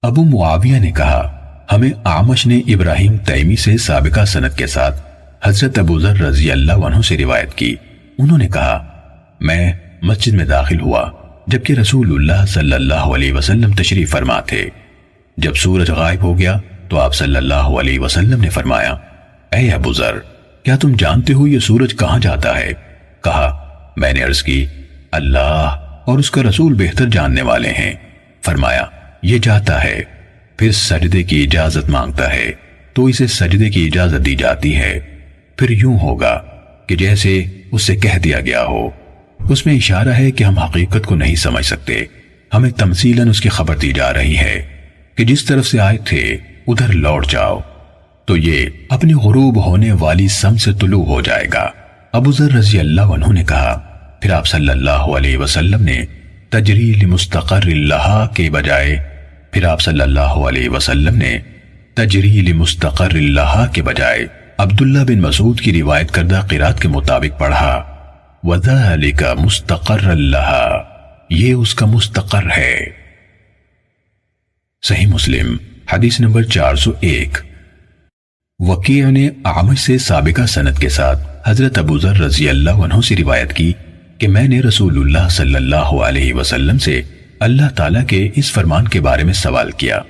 ابو معاویہ نے کہا ہمیں اعمش نے ابراہیم تیمی سے سابقہ سند کے ساتھ حضرت ابو ذر رضی اللہ عنہ سے روایت کی. انہوں نے کہا میں مسجد میں داخل ہوا جبکہ رسول اللہ صلی اللہ علیہ وسلم تشریف فرما تھے. جب سورج غائب ہو گیا تو آپ صلی اللہ علیہ وسلم نے فرمایا اے ابو ذر کیا تم جانتے ہو یہ سورج کہاں جاتا ہے؟ کہا میں نے عرض کی اللہ اور اس کا رسول بہتر جاننے والے ہیں. فرمایا یہ جاتا ہے پھر سجدے کی اجازت مانگتا ہے تو اسے سجدے کی اجازت دی جاتی ہے، پھر یوں ہوگا کہ جیسے اس سے کہہ دیا گیا ہو. اس میں اشارہ ہے کہ ہم حقیقت کو نہیں سمجھ سکتے، ہمیں تمثیلاً اس کی خبر دی جا رہی ہے کہ جس طرف سے آئے تھے ادھر لوٹ جاؤ. تو یہ اپنی غروب ہونے والی سم سے طلوع ہو جائے گا. ابو ذر رضی اللہ عنہ نے کہا پھر آپ صلی اللہ علیہ وسلم نے تجری لمستقر اللہ کے بجائے عبداللہ بن مسعود کی روایت کردہ قرات کے مطابق پڑھا وَذَلِكَ مُسْتَقَرَّ اللَّهَ یہ اس کا مستقر ہے. صحیح مسلم حدیث نمبر 401. وکیع نے اعمش سے سابقہ سند کے ساتھ حضرت ابو ذر رضی اللہ عنہ سے روایت کی کہ میں نے رسول اللہ صلی اللہ علیہ وسلم سے اللہ تعالیٰ کے اس فرمان کے بارے میں سوال کیا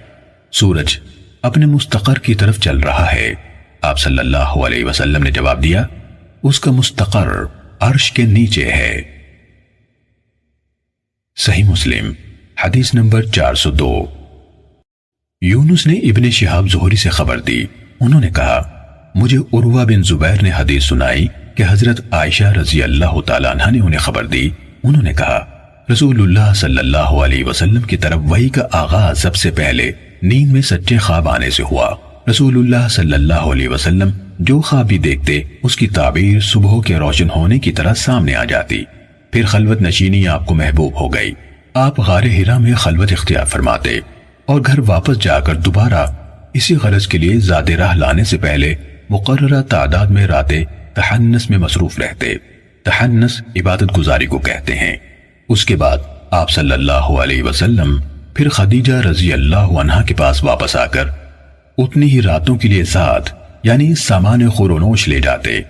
سورج اپنے مستقر کی طرف چل رہا ہے. آپ صلی اللہ علیہ وسلم نے جواب دیا اس کا مستقر عرش کے نیچے ہے. صحیح مسلم حدیث نمبر 402. یونس نے ابن شہاب زہری سے خبر دی، انہوں نے کہا مجھے عروہ بن زبیر نے حدیث سنائی کہ حضرت عائشہ رضی اللہ تعالیٰ عنہ نے انہیں خبر دی. انہوں نے کہا رسول اللہ صلی اللہ علیہ وسلم کی طرف وحی کا آغاز سب سے پہلے نیند میں سچے خواب آنے سے ہوا. رسول اللہ صلی اللہ علیہ وسلم جو خواب بھی دیکھتے اس کی تعبیر صبح کے روشن ہونے کی طرح سامنے آ جاتی. پھر خلوت نشینی آپ کو محبوب ہو گئی. آپ غار حرا میں خلوت اختیار فرماتے اور گھر واپس جا کر دوبارہ اسی غرض کے لیے زاد راہ لانے سے پہلے مقررہ تعداد میں راتیں تحنس میں مصروف رہتے. تحنس عبادت گزاری کو کہتے ہیں. اس کے بعد آپ صلی اللہ علیہ وسلم پھر خدیجہ رضی اللہ عنہا کے پاس واپس آ کر اتنی ہی راتوں کے لیے ساتھ یعنی سامان خورونوش لے جاتے.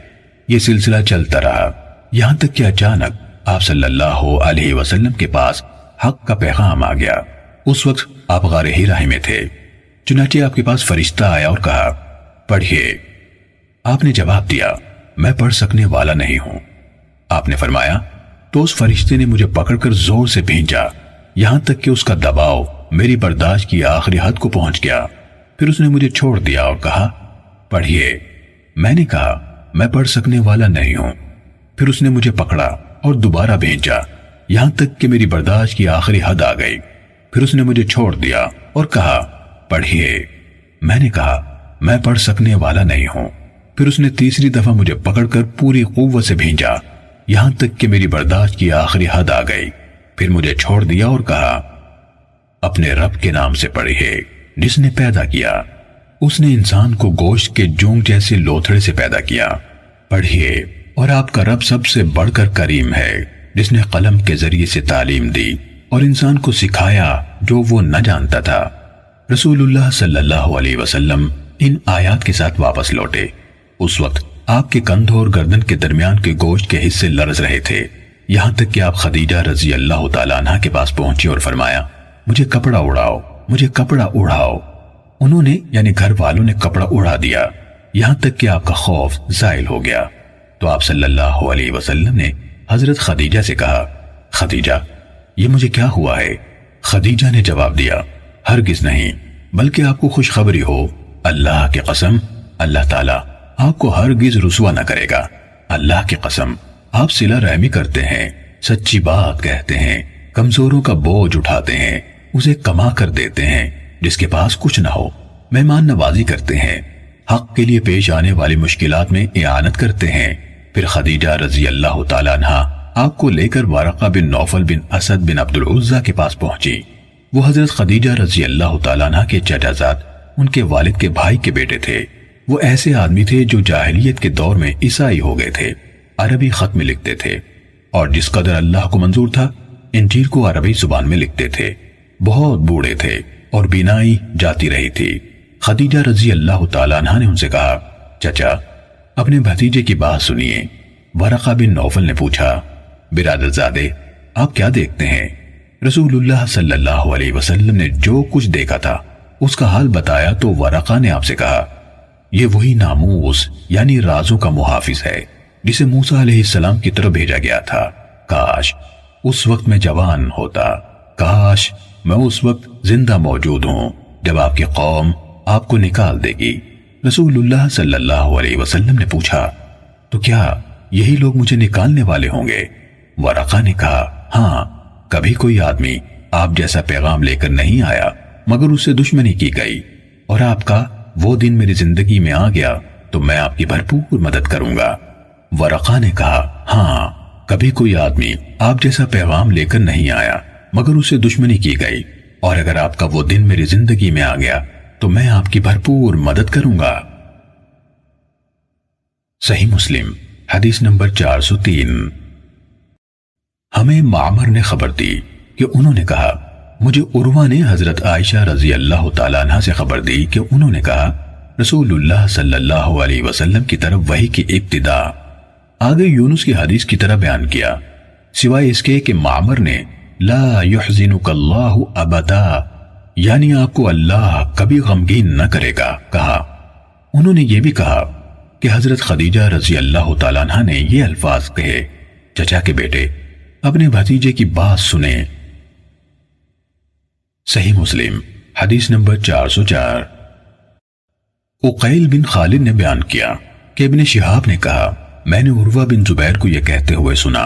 یہ سلسلہ چلتا رہا یہاں تک کہ اچانک آپ صلی اللہ علیہ وسلم کے پاس حق کا پیغام آ گیا. اس وقت آپ غار حرا میں تھے. چنانچہ آپ کے پاس فرشتہ آیا اور کہا پڑھیے. آپ نے جواب دیا میں پڑھ سکنے والا نہیں ہوں. آپ نے فرمایا تو اس فرشتے نے مجھے پکڑ کر زور سے بھینچا یہاں تک کہ اس کا دباؤ میری برداشت کی آخری حد کو پہنچ گیا. پھر اس نے مجھے چھوڑ دیا اور کہا پڑھیے. میں نے کہا میں پڑھ سکنے والا نہیں ہوں. پھر اس نے مجھے پکڑا اور دوبارہ بھینچا یہاں تک کہ میری برداشت کی آخری حد آ گئی. پھر اس نے مجھے چھوڑ دیا اور کہا پڑھیے. میں نے کہا میں پڑھ سکنے والا نہیں ہوں. پھر اس نے تیسری دفعہ مجھے پکڑ کر پوری قوت سے بھینچا یہاں تک کہ میری برداشت کی آخری حد آ گئی. پھر مجھے چھوڑ دیا اور کہا اپنے رب کے نام سے پڑھیے جس نے پیدا کیا. اس نے انسان کو گوشت کے جونگ جیسے لوتھڑے سے پیدا کیا. پڑھیے اور آپ کا رب سب سے بڑھ کر کریم ہے جس نے قلم کے ذریعے سے تعلیم دی اور انسان کو سکھایا جو وہ نہ جانتا تھا. رسول اللہ صلی اللہ علیہ وسلم ان آیات کے ساتھ واپس لوٹے. اس وقت آپ کے کندھوں اور گردن کے درمیان کے گوشت کے حصے لرز رہے تھے یہاں تک کہ آپ خدیجہ رضی اللہ تعالیٰ عنہ کے پاس پہنچی اور فرمایا مجھے کپڑا اڑاؤ، مجھے کپڑا اڑاؤ. انہوں نے یعنی گھر والوں نے کپڑا اڑا دیا یہاں تک کہ آپ کا خوف زائل ہو گیا. تو آپ صلی اللہ علیہ وسلم نے حضرت خدیجہ سے کہا خدیجہ یہ مجھے کیا ہوا ہے؟ خدیجہ نے جواب دیا ہرگز نہیں بلکہ آپ کو خوشخبری ہو. اللہ کی قسم اللہ تعالیٰ آپ کو ہرگز رسوا نہ کرے گا. اللہ کی قسم آپ صلہ رحمی کرتے ہیں، سچی بات کہتے ہیں، کمزوروں کا بوجھ اٹھاتے ہیں، اسے کما کر دیتے ہیں جس کے پاس کچھ نہ ہو، مہمان نوازی کرتے ہیں، حق کے لیے پیش آنے والی مشکلات میں اعانت کرتے ہیں. پھر خدیجہ رضی اللہ تعالیٰ عنہ آپ کو لے کر ورقہ بن نوفل بن اسد بن عبد العزہ کے پاس پہنچی. وہ حضرت خدیجہ رضی اللہ تعالیٰ عنہ کے چچا زاد ان کے والد کے بھائی کے بیٹے تھے. وہ ایسے آدمی تھے جو جاہلیت کے دور میں عیسائی ہو گئے تھے، عربی خط میں لکھتے تھے اور جس قدر اللہ کو منظور تھا انجیل کو عربی زبان میں لکھتے تھے. بہت بوڑھے تھے، اور بینائی جاتی رہی تھی۔ خدیجہ رضی اللہ تعالیٰ عنہ نے ان سے کہا، چچا اپنے بھتیجے کی بات سنیے۔ ورقہ بن نوفل نے پوچھا، برادر زادے آپ کیا دیکھتے ہیں؟ رسول اللہ صلی اللہ علیہ وسلم نے جو کچھ دیکھا تھا اس کا حال بتایا تو ورقہ نے آپ سے کہا، یہ وہی ناموس یعنی رازوں کا محافظ ہے جسے موسیٰ علیہ السلام کی طرف بھیجا گیا تھا۔ کاش اس وقت میں جوان ہوتا، کاش میں اس وقت زندہ موجود ہوں جب آپ کی قوم آپ کو نکال دے گی۔ رسول اللہ صلی اللہ علیہ وسلم نے پوچھا، تو کیا یہی لوگ مجھے نکالنے والے ہوں گے؟ ورقہ نے کہا، ہاں، کبھی کوئی آدمی آپ جیسا پیغام لے کر نہیں آیا مگر اس سے دشمنی کی گئی، اور آپ کا وہ دن میری زندگی میں آ گیا تو میں آپ کی بھرپور مدد کروں گا۔ ورقہ نے کہا، ہاں، کبھی کوئی آدمی آپ جیسا پیغام لے کر نہیں آیا مگر اس سے دشمنی کی گئی، اور اگر آپ کا وہ دن میری زندگی میں آ گیا تو میں آپ کی بھرپور مدد کروں گا۔ صحیح مسلم حدیث نمبر 403۔ ہمیں معمر نے خبر دی کہ انہوں نے کہا، مجھے عروہ نے حضرت عائشہ رضی اللہ تعالیٰ عنہ سے خبر دی کہ انہوں نے کہا، رسول اللہ صلی اللہ علیہ وسلم کی طرف وحی کی ابتدا۔ آگے یونس کی حدیث کی طرح بیان کیا، سوائے اس کے کہ معمر نے لا یحزنک اللہ ابدا یعنی آپ کو اللہ کبھی غمگین نہ کرے گا کہا۔ انہوں نے یہ بھی کہا کہ حضرت خدیجہ رضی اللہ تعالیٰ عنہ نے یہ الفاظ کہے، چچا کے بیٹے اپنے بھتیجے کی بات سنیں۔ صحیح مسلم حدیث نمبر 404۔ عقیل بن خالد نے بیان کیا کہ ابن شہاب نے کہا، میں نے عروہ بن زبیر کو یہ کہتے ہوئے سنا،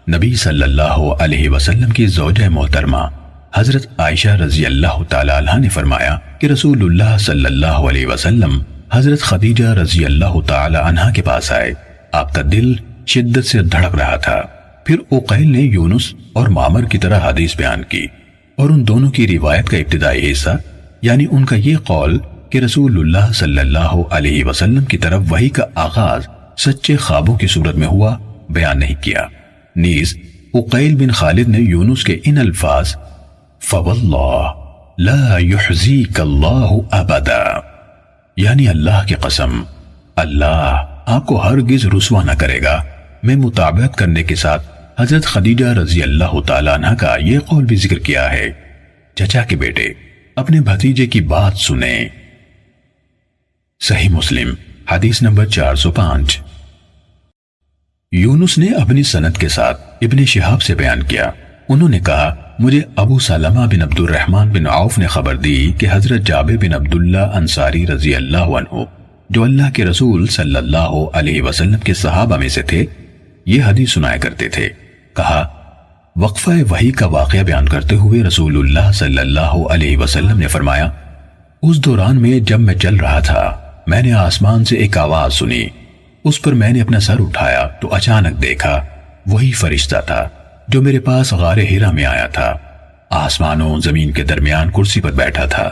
نبی صلی اللہ علیہ وسلم کی زوجہ محترمہ حضرت عائشہ رضی اللہ تعالیٰ عنہ نے فرمایا کہ رسول اللہ صلی اللہ علیہ وسلم حضرت خدیجہ رضی اللہ تعالیٰ عنہ کے پاس آئے، آپ کا دل شدت سے دھڑک رہا تھا۔ پھر عقیل نے یونس اور معمر کی طرح حدیث بیان کی، اور ان دونوں کی روایت کا ابتدائی حصہ یعنی ان کا یہ قول کہ رسول اللہ صلی اللہ علیہ وسلم کی طرف وحی کا آغاز سچے خوابوں کی صورت میں ہوا بیان نہیں کیا۔ نیز عقیل بن خالد نے یونس کے ان الفاظ فَوَاللَّهِ لَا يُحْزِيكَ اللَّهُ أَبَدًا یعنی اللہ کی قسم اللہ آپ کو ہرگز رسوا نہ کرے گا میں مطابقت کرنے کے ساتھ حضرت خدیجہ رضی اللہ تعالیٰ عنہ کا یہ قول بھی ذکر کیا ہے۔ چچا کے بیٹے اپنے بھتیجے کی بات سنیں۔ صحیح مسلم حدیث نمبر 405۔ یونس نے اپنی سند کے ساتھ ابن شہاب سے بیان کیا، انہوں نے کہا، مجھے ابو سلمہ بن عبد الرحمن بن عوف نے خبر دی کہ حضرت جابر بن عبداللہ انصاری رضی اللہ عنہ جو اللہ کے رسول صلی اللہ علیہ وسلم کے صحابہ میں سے تھے یہ حدیث سنایا کرتے تھے۔ کہا، وقفہ وحی کا واقعہ بیان کرتے ہوئے رسول اللہ صلی اللہ علیہ وسلم نے فرمایا، اس دوران میں جب میں چل رہا تھا میں نے آسمان سے ایک آواز سنی، اس پر میں نے اپنا سر اٹھایا تو اچانک دیکھا وہی فرشتہ تھا جو میرے پاس غار ہیرا میں آیا تھا، آسمان و زمین کے درمیان کرسی پر بیٹھا تھا۔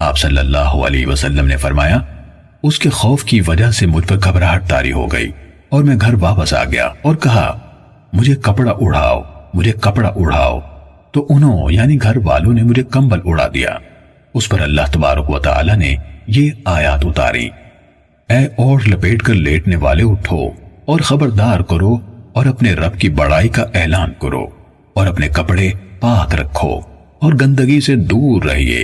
آپ صلی اللہ علیہ وسلم نے فرمایا، اس کے خوف کی وجہ سے مجھ پر گھبراہٹ طاری ہو گئی اور میں گھر واپس آ گیا اور کہا، مجھے کپڑا اڑاؤ، مجھے کپڑا اڑاؤ، تو انہوں یعنی گھر والوں نے مجھے کمبل اڑا دیا۔ اس پر اللہ تبارک و تعالی نے یہ آیات اتاری، اے اوڑھ لپیٹ کر لیٹنے والے اٹھو اور خبردار کرو اور اپنے رب کی بڑائی کا اعلان کرو اور اپنے کپڑے پاک رکھو اور گندگی سے دور رہیے،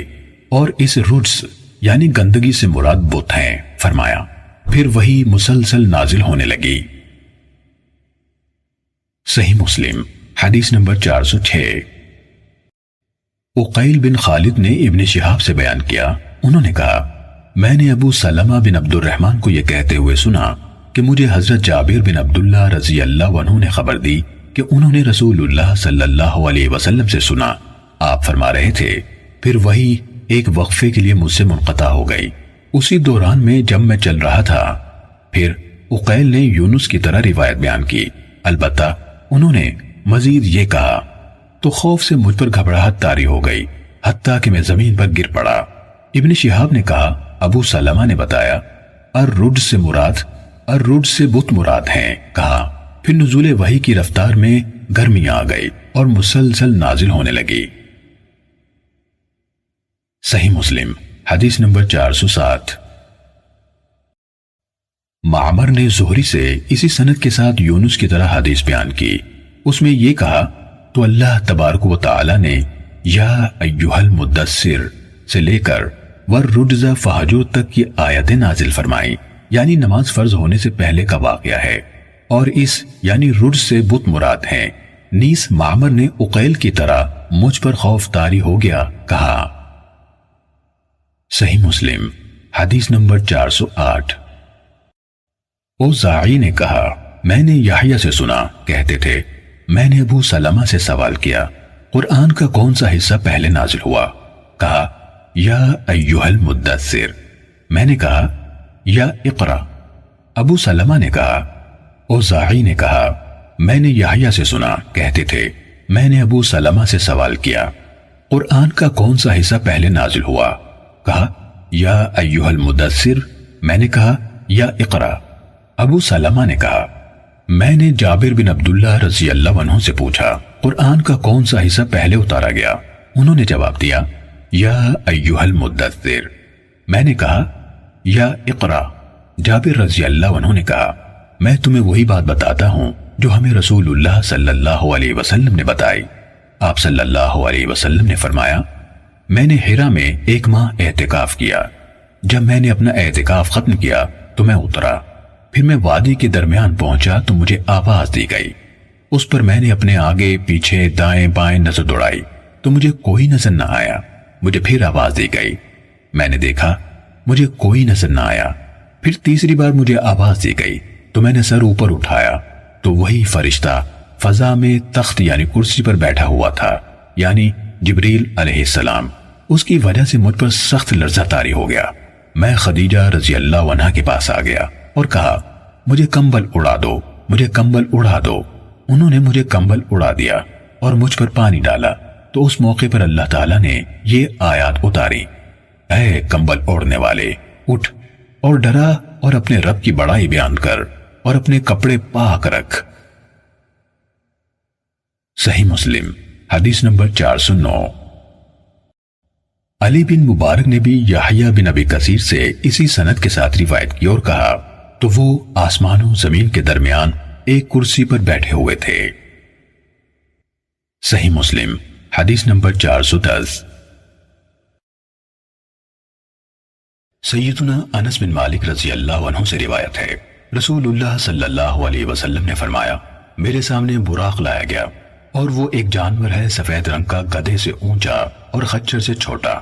اور اس رجس یعنی گندگی سے مراد بت ہیں فرمایا۔ پھر وہی مسلسل نازل ہونے لگی۔ صحیح مسلم حدیث نمبر 406۔ عقیل بن خالد نے ابن شہاب سے بیان کیا، انہوں نے کہا، میں نے ابو سلمہ بن عبد الرحمن کو یہ کہتے ہوئے سنا کہ مجھے حضرت جابر بن عبداللہ رضی اللہ عنہ نے خبر دی کہ انہوں نے رسول اللہ صلی اللہ علیہ وسلم سے سنا، آپ فرما رہے تھے، پھر وہی ایک وقفے کے لیے مجھ سے منقطع ہو گئی، اسی دوران میں جب میں چل رہا تھا۔ پھر عقیل نے یونس کی طرح روایت بیان کی، البتہ انہوں نے مزید یہ کہا، تو خوف سے مجھ پر گھبراہٹ طاری ہو گئی حتیٰ کہ میں زمین پر گر پڑا۔ ابن شہاب نے کہا، ابو سلمہ نے بتایا، الرج سے بت مراد ہیں، کہا، پھر نزول وحی کی رفتار میں گرمی آ گئی اور مسلسل نازل ہونے لگی۔ صحیح مسلم حدیث نمبر 407۔ معمر نے زہری سے اسی سند کے ساتھ یونس کی طرح حدیث بیان کی۔ اس میں یہ کہا تو اللہ تبارک و تعالی نے یا ایھا المدثر سے لے کر والرجز فہجر تک کی آیتیں نازل فرمائیں، یعنی نماز فرض ہونے سے پہلے کا واقعہ ہے، اور اس یعنی رجز سے بت مراد ہیں۔ نیز معمر نے عقیل کی طرح مجھ پر خوف طاری ہو گیا کہا۔ صحیح مسلم حدیث نمبر 408۔ اوزاعی نے کہا میں نے یحییٰ سے سنا کہتے تھے میں نے ابو سلمہ سے سوال کیا قرآن کا کون سا حصہ پہلے نازل ہوا؟ کہا یا ایھا المدثر۔ میں نے کہا یا اقرا۔ ابو سلمہ نے کہا اوزاعی نے کہا میں نے یحییٰ سے سنا کہتے تھے میں نے ابو سلمہ سے سوال کیا قرآن کا کون سا حصہ پہلے نازل ہوا؟ کہا یا ایھا المدثر۔ میں نے کہا یا اقرا۔ ابو سلمہ نے کہا میں نے جابر بن عبداللہ رضی اللہ عنہ سے پوچھا قرآن کا کون سا حصہ پہلے اتارا گیا؟ انہوں نے جواب دیا یا ایھا المدثر۔ میں نے کہا یا اقرا۔ جابر رضی اللہ عنہ نے کہا میں تمہیں وہی بات بتاتا ہوں جو ہمیں رسول اللہ صلی اللہ علیہ وسلم نے بتائی۔ آپ صلی اللہ علیہ وسلم نے فرمایا میں نے حرا میں 1 ماہ اعتکاف کیا۔ جب میں نے اپنا اعتکاف ختم کیا تو میں اترا، پھر میں وادی کے درمیان پہنچا تو مجھے آواز دی گئی۔ اس پر میں نے اپنے آگے پیچھے دائیں بائیں نظر دوڑائی تو مجھے کوئی نظر نہ آیا۔ مجھے پھر آواز دی گئی، میں نے دیکھا مجھے کوئی نظر نہ آیا۔ پھر تیسری بار مجھے آواز دی گئی تو میں نے سر اوپر اٹھایا تو وہی فرشتہ فضا میں تخت یعنی کرسی پر بیٹھا ہوا تھا، یعنی جبریل علیہ السلام۔ اس کی وجہ سے مجھ پر سخت لرزہ طاری ہو گیا۔ میں خدیجہ رضی اللہ عنہا کے پاس آ گیا اور کہا مجھے کمبل اڑا دو، مجھے کمبل اڑا دو۔ انہوں نے مجھے کمبل اڑا دیا اور مجھ پر پانی ڈالا تو اس موقع پر اللہ تعالیٰ نے یہ آیات اتاری، اے کمبل اوڑھنے والے اٹھ اور ڈرا اور اپنے رب کی بڑائی بیان کر اور اپنے کپڑے پاک رکھ۔ صحیح مسلم حدیث نمبر 409۔ علی بن مبارک نے بھی یحییٰ بن ابی کثیر سے اسی سند کے ساتھ روایت کی اور کہا تو وہ آسمان و زمین کے درمیان ایک کرسی پر بیٹھے ہوئے تھے۔ صحیح مسلم حدیث نمبر 410۔ سیدنا انس بن مالک رضی اللہ عنہ سے روایت ہے رسول اللہ صلی اللہ علیہ وسلم نے فرمایا میرے سامنے براق لایا گیا اور وہ ایک جانور ہے سفید رنگ کا، گدھے سے اونچا اور خچر سے چھوٹا،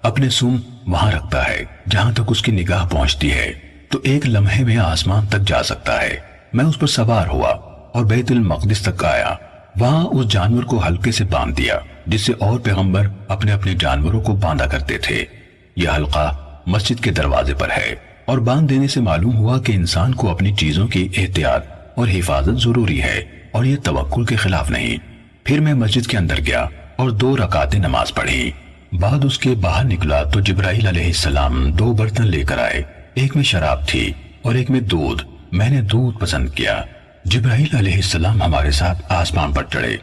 اپنے سم وہاں رکھتا ہے جہاں تک اس کی نگاہ پہنچتی ہے تو ایک لمحے میں آسمان تک جا سکتا ہے۔ میں اس پر سوار ہوا اور بیت المقدس تک آیا، وہاں اس جانور کو حلقے سے باندھ دیا جس سے اور پیغمبر اپنے اپنے جانوروں کو باندھا کرتے تھے۔ یہ حلقہ مسجد کے دروازے پر ہے اور باندھ دینے سے معلوم ہوا کہ انسان کو اپنی چیزوں کی احتیاط اور حفاظت ضروری ہے اور یہ توکل کے خلاف نہیں۔ پھر میں مسجد کے اندر گیا اور 2 رکعتیں نماز پڑھی، بعد اس کے باہر نکلا تو جبرائیل علیہ السلام 2 برتن لے کر آئے، ایک میں شراب تھی اور ایک میں دودھ۔ میں نے دودھ پسند کیا۔ جبرائیل علیہ السلام ہمارے ساتھ آسمان پر چڑھے۔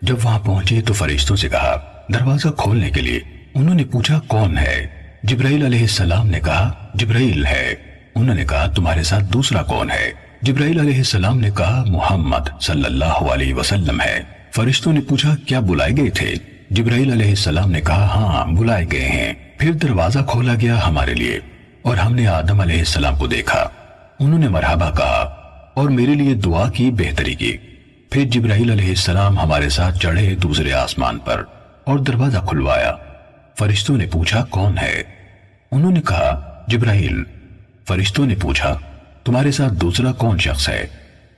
جب وہاں پہنچے تو فرشتوں سے کہا دروازہ کھولنے کے لیے۔ انہوں نے پوچھا کون ہے؟ جبرائیل علیہ السلام نے کہا جبرائیل ہے۔ انہوں نے کہا تمہارے ساتھ دوسرا کون ہے؟ جبرائیل علیہ السلام نے کہا محمد صلی اللہ علیہ وسلم ہے۔ فرشتوں نے پوچھا کیا بلائے گئے تھے؟ جبرائیل علیہ السلام نے کہا ہاں بلائے گئے ہیں۔ پھر دروازہ کھولا گیا ہمارے لیے اور ہم نے آدم علیہ السلام کو دیکھا۔ انہوں نے مرحبا کہا اور میرے لیے دعا کی، بہتری کی۔ پھر جبرائیل علیہ السلام ہمارے ساتھ چڑھے دوسرے آسمان پر اور دروازہ کھلوایا۔ فرشتوں نے پوچھا کون ہے؟ انہوں نے کہا جبرائیل۔ فرشتوں نے پوچھا تمہارے ساتھ دوسرا کون شخص ہے؟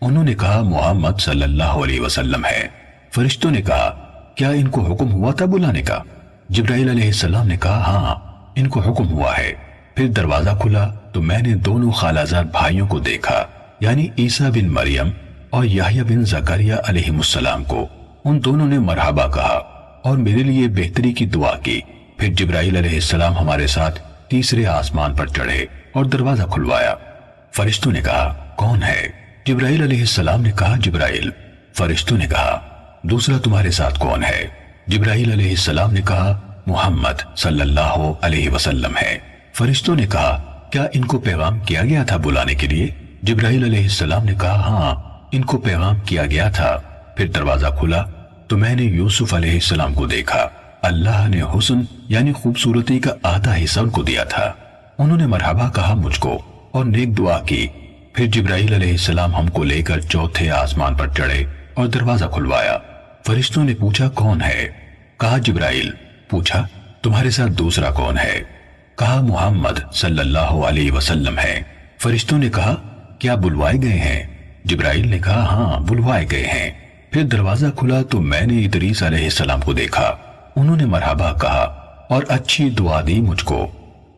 انہوں نے کہا محمد صلی اللہ علیہ وسلم ہے۔ فرشتوں نے کہا کیا ان کو حکم ہوا تھا بلانے کا؟ جبرائیل علیہ السلام نے کہا ہاں ان کو حکم ہوا ہے۔ پھر دروازہ کھلا تو میں نے دونوں خالازاد بھائیوں کو دیکھا، یعنی عیسیٰ بن مریم اور یحییٰ بن زکریا علیہ السلام کو۔ ان دونوں نے مرحبا کہا اور میرے لیے بہتری کی دعا کی۔ پھر جبرائیل علیہ السلام ہمارے ساتھ تیسرے آسمان پر چڑھے اور دروازہ کھلوایا۔ فرشتوں نے کہا کون ہے؟ جبرائیل علیہ السلام نے کہا جبرائیل۔ فرشتوں نے کہا دوسرا تمہارے ساتھ کون ہے؟ جبرائیل علیہ السلام نے کہا محمد صلی اللہ علیہ وسلم ہے۔ فرشتوں نے کہا کیا ان کو پیغام کیا گیا تھا بلانے کے لیے؟ جبرائیل علیہ السلام نے کہا ہاں ان کو پیغام کیا گیا تھا۔ پھر دروازہ کھلا تو میں نے یوسف علیہ السلام کو دیکھا۔ اللہ نے حسن یعنی خوبصورتی کا آدھا حصہ ان کو دیا تھا۔ انہوں نے مرحبا کہا مجھ کو اور نیک دعا کی۔ پھر جبرائیل علیہ السلام ہم کو لے کر چوتھے آسمان پر چڑھے اور دروازہ کھلوایا۔ فرشتوں نے پوچھا کون ہے؟ کہا جبرائیل۔ پوچھا تمہارے ساتھ دوسرا کون ہے؟ کہا محمد صلی اللہ علیہ وسلم ہے۔ فرشتوں نے کہا کیا بلوائے گئے ہیں؟ جبرائیل نے کہا ہاں بلوائے گئے ہیں۔ پھر دروازہ کھلا تو میں نے ادریس علیہ السلام کو دیکھا۔ انہوں نے مرحبا کہا اور اچھی دعا دی مجھ کو۔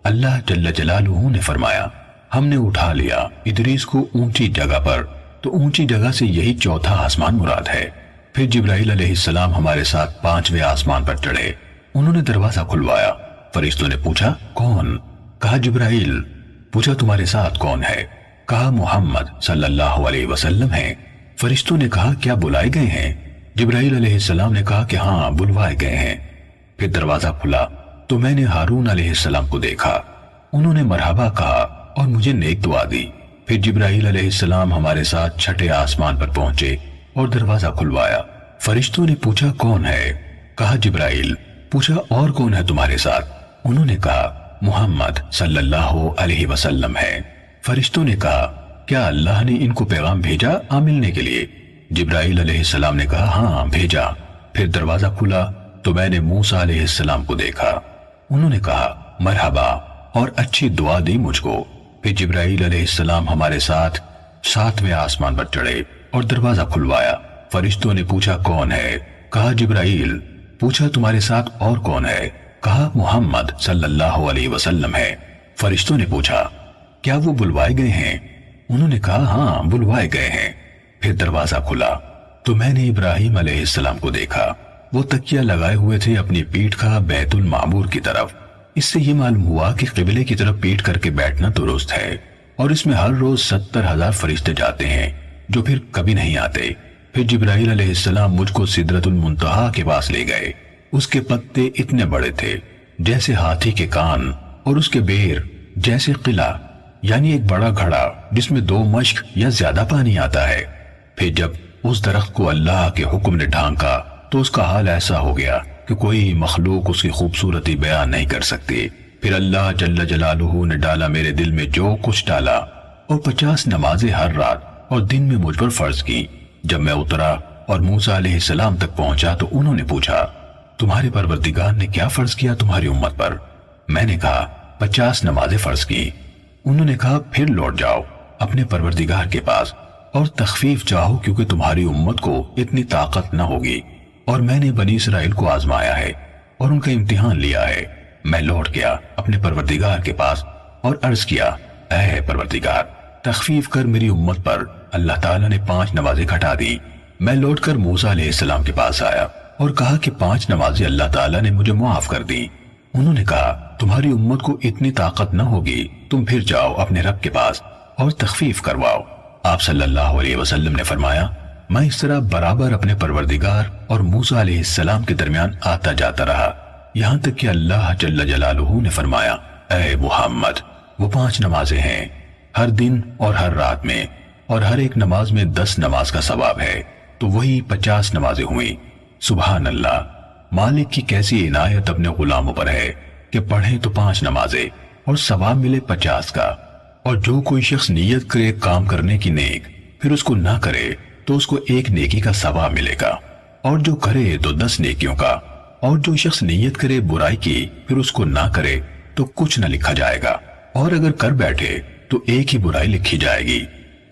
اللہ جل جلالہ نے فرمایا ہم نے اٹھا لیا ادریس کو اونچی جگہ پر، تو اونچی جگہ سے یہی چوتھا آسمان مراد ہے۔ پھر جبرائیل علیہ السلام ہمارے ساتھ پانچویں آسمان پر چڑھے۔ انہوں نے دروازہ کھلوایا۔ فرشتوں نے پوچھا کون؟ کہا جبرائیل۔ پوچھا تمہارے ساتھ کون ہے؟ کہا محمد صلی اللہ علیہ وسلم ہے۔ فرشتوں نے کہا کیا بلائے گئے ہیں؟ جبرائیل علیہ السلام نے کہا کہ ہاں بلوائے گئے ہیں۔ پھر دروازہ کھلا تو میں نے ہارون علیہ السلام کو دیکھا۔ انہوں نے مرحبا کہا اور مجھے نیک دعا دی۔ پھر جبرائیل علیہ السلام ہمارے ساتھ چھٹے آسمان پر پہنچے اور دروازہ کھلوایا۔ فرشتوں نے پوچھا کون ہے؟ کہا جبرائیل۔ پوچھا اور کون ہے تمہارے ساتھ؟ انہوں نے کہا محمد صلی اللہ علیہ وسلم ہے۔ فرشتوں نے کہا کیا اللہ نے ان کو پیغام بھیجا ملنے کے لیے؟ جبرائیل علیہ السلام نے کہا ہاں بھیجا۔ پھر دروازہ کھلا تو میں نے موسیٰ علیہ السلام کو دیکھا۔ انہوں نے کہا مرحبا اور اچھی دعا دی مجھ کو۔ پھر جبرائیل علیہ السلام ہمارے ساتھ ساتویں آسمان پر چڑھے اور دروازہ کھلوایا۔ فرشتوں نے پوچھا کون ہے؟ کہا جبرائیل۔ پوچھا تمہارے ساتھ اور کون ہے؟ کہا محمد صلی اللہ علیہ وسلم ہے۔ فرشتوں نے پوچھا کیا وہ بلوائے گئے ہیں؟ انہوں نے کہا ہاں بلوائے گئے ہیں۔ پھر دروازہ کھلا تو میں نے ابراہیم علیہ السلام کو دیکھا۔ وہ تکیہ لگائے ہوئے تھے اپنی پیٹھ کا بیت المعمور کی طرف۔ اس سے یہ معلوم ہوا کہ قبلے کی طرف پیٹھ کر کے بیٹھنا درست ہے، اور اس میں ہر روز 70,000 فرشتے جاتے ہیں جو پھر کبھی نہیں آتے۔ پھر جبرائیل علیہ السلام مجھ کو سدرۃ المنتہا کے پاس لے گئے۔ اس کے پتے اتنے بڑے تھے جیسے ہاتھی کے کان، اور اس کے بیر جیسے قلعہ، یعنی ایک بڑا گھڑا جس میں 2 مشک یا زیادہ پانی آتا ہے۔ پھر جب اس درخت کو اللہ کے حکم نے ڈھانکا تو اس کا حال ایسا ہو گیا کہ کوئی مخلوق اس کی خوبصورتی بیان نہیں کر سکتی۔ پھر اللہ جل جلالہ نے ڈالا میرے دل میں جو کچھ ڈالا، اور 50 نمازیں ہر رات اور دن میں مجھ پر فرض کی۔ جب میں اترا اور موسیٰ علیہ السلام تک پہنچا تو انہوں نے پوچھا تمہارے پروردگار نے کیا فرض کیا تمہاری امت پر؟ میں نے کہا 50 نمازیں فرض کی۔ انہوں نے کہا پھر لوٹ جاؤ اپنے پروردگار کے پاس اور تخفیف چاہو، کیونکہ تمہاری امت کو اتنی طاقت نہ ہوگی، اور میں نے بنی اسرائیل کو آزمایا ہے اور ان کا امتحان لیا ہے۔ میں لوٹ گیا اپنے پروردگار کے پاس اور عرض کیا اے پروردگار تخفیف کر میری امت پر۔ اللہ تعالیٰ نے 5 نمازیں گھٹا دی۔ میں لوٹ کر موسیٰ علیہ السلام کے پاس آیا اور کہا کہ 5 نمازیں اللہ تعالیٰ نے مجھے معاف کر دی۔ انہوں نے کہا تمہاری امت کو اتنی طاقت نہ ہوگی، تم پھر جاؤ اپنے رب کے پاس اور تخفیف کرواؤ۔ آپ صلی اللہ علیہ وسلم نے فرمایا میں اس طرح برابر اپنے پروردگار اور موسیٰ علیہ السلام کے درمیان آتا جاتا رہا، یہاں تک کہ اللہ جل جلالہ نے فرمایا اے محمد وہ 5 نمازیں ہیں ہر دن اور ہر رات میں، اور ہر ایک نماز میں 10 نماز کا ثواب ہے، تو وہی 50 نمازیں ہوئیں۔ سبحان اللہ، مالک کی کیسی عنایت اپنے غلاموں پر ہے کہ پڑھیں تو 5 نمازیں اور ثواب ملے 50 کا۔ اور جو کوئی شخص نیت کرے کام کرنے کی نیک، پھر اس کو نہ کرے تو اس کو 1 نیکی کا ثواب ملے گا، اور جو کرے تو 10 نیکیوں کا، اور جو شخص نیت کرے برائی کی پھر اس کو نہ کرے تو کچھ نہ لکھا جائے گا، اور اگر کر بیٹھے تو 1 ہی برائی لکھی جائے گی۔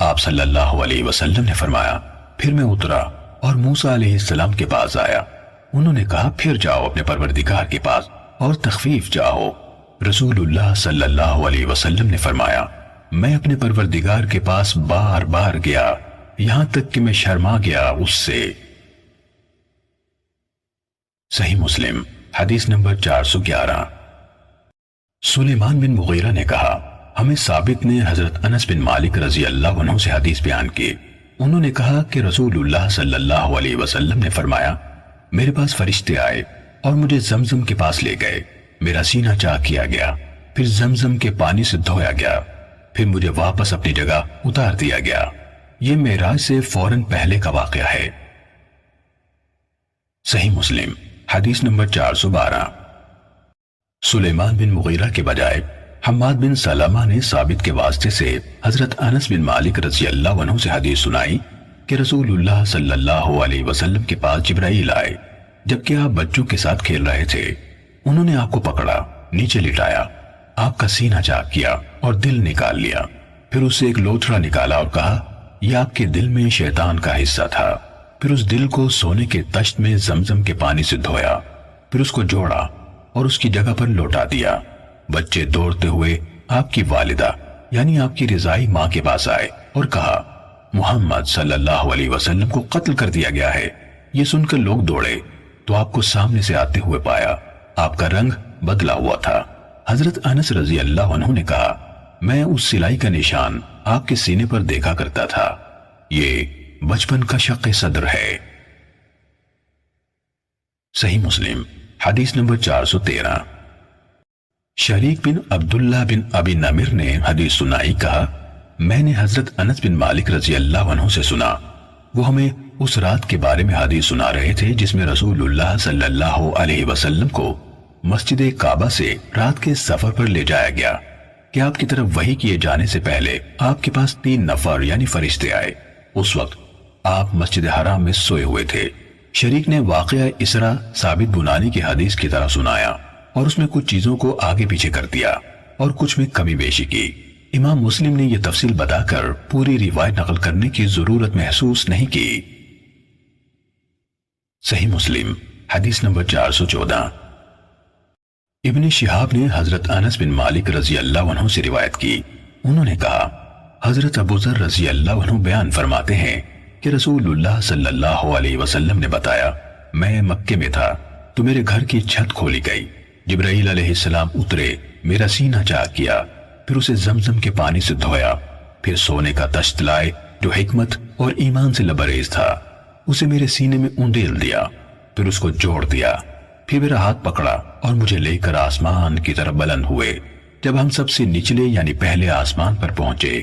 آپ صلی اللہ علیہ وسلم نے فرمایا پھر میں اترا اور موسیٰ علیہ السلام کے پاس آیا۔ انہوں نے کہا پھر جاؤ اپنے پروردگار کے پاس اور تخفیف چاہو۔ رسول اللہ صلی اللہ علیہ وسلم نے فرمایا میں اپنے پروردگار کے پاس بار بار گیا، یہاں تک کہ میں شرما گیا اس سے۔ صحیح مسلم حدیث نمبر 411۔ سلیمان بن مغیرہ نے کہا ہمیں ثابت نے حضرت انس بن مالک رضی اللہ عنہ سے حدیث بیان کی۔ انہوں نے کہا کہ رسول اللہ صلی اللہ علیہ وسلم نے فرمایا میرے پاس فرشتے آئے اور مجھے زمزم کے پاس لے گئے۔ میرا سینہ چاک کیا گیا، پھر زمزم کے پانی سے دھویا گیا، پھر مجھے واپس اپنی جگہ اتار دیا گیا۔ یہ معراج سے فوراً پہلے کا واقعہ ہے۔ صحیح مسلم حدیث نمبر 412۔ سلیمان بن مغیرہ کے بجائے حماد بن سلمہ نے ثابت کے واسطے سے حضرت انس بن مالک رضی اللہ عنہ سے حدیث سنائی کہ رسول اللہ صلی اللہ علیہ وسلم کے پاس جبرائیل آئے جبکہ آپ بچوں کے ساتھ کھیل رہے تھے۔ انہوں نے آپ کو پکڑا، نیچے لٹایا، آپ کا سینہ چاک کیا اور دل نکال لیا، پھر اس سے ایک لوتھڑا نکالا اور کہا یہ آپ کے دل میں شیطان کا حصہ تھا۔ پھر اس دل کو سونے کے تشت میں زمزم کے پانی سے دھویا، پھر اس کو جوڑا اور اس کی جگہ پر لوٹا دیا۔ بچے دوڑتے ہوئے آپ کی والدہ یعنی آپ کی رضائی ماں کے پاس آئے اور کہا محمد صلی اللہ علیہ وسلم کو قتل کر دیا گیا ہے۔ یہ سن کر لوگ دوڑے تو آپ کو سامنے سے آتے ہوئے پایا، آپ کا رنگ بدلا ہوا تھا۔ حضرت انس رضی اللہ عنہ نے کہا میں اس سلائی کا نشان آپ کے سینے پر دیکھا کرتا تھا، یہ بچپن کا شق صدر ہے۔ صحیح مسلم حدیث نمبر 413۔ شریک بن عبداللہ بن ابی نمر نے حدیث سنائی، کہا میں نے حضرت انس بن مالک رضی اللہ عنہ سے سنا، وہ ہمیں اس رات کے بارے میں حدیث سنا رہے تھے جس میں رسول اللہ صلی اللہ علیہ وسلم کو مسجد کعبہ سے رات کے سفر پر لے جایا گیا کہ آپ کی طرف وحی کیے جانے سے پہلے آپ کے پاس 3 نفر یعنی فرشتے آئے۔ اس وقت آپ مسجد حرام میں سوئے ہوئے تھے۔ شریک نے واقعہ اسرا ثابت بنانی کی حدیث کی طرح سنایا اور اس میں کچھ چیزوں کو آگے پیچھے کر دیا اور کچھ میں کمی بیشی کی۔ امام مسلم نے یہ تفصیل بتا کر پوری روایت نقل کرنے کی ضرورت محسوس نہیں کی۔ صحیح مسلم حدیث نمبر 414۔ ابن شہاب نے حضرت انس بن مالک رضی اللہ عنہ سے روایت کی، انہوں نے کہا حضرت ابو ذر رضی اللہ عنہ بیان فرماتے ہیں کہ رسول اللہ صلی اللہ علیہ وسلم نے بتایا میں مکے میں تھا تو میرے گھر کی چھت کھولی گئی، جبرائیل علیہ السلام اترے، میرا سینہ چاک کیا، پھر اسے زمزم کے پانی سے دھویا، پھر سونے کا تشت لائے جو حکمت اور ایمان سے لبریز تھا، اسے میرے سینے میں اونڈیل دیا، پھر اس کو جوڑ دیا، پھر میرا ہاتھ پکڑا اور مجھے لے کر آسمان کی طرف بلند ہوئے۔ جب ہم سب سے نچلے یعنی پہلے آسمان پر پہنچے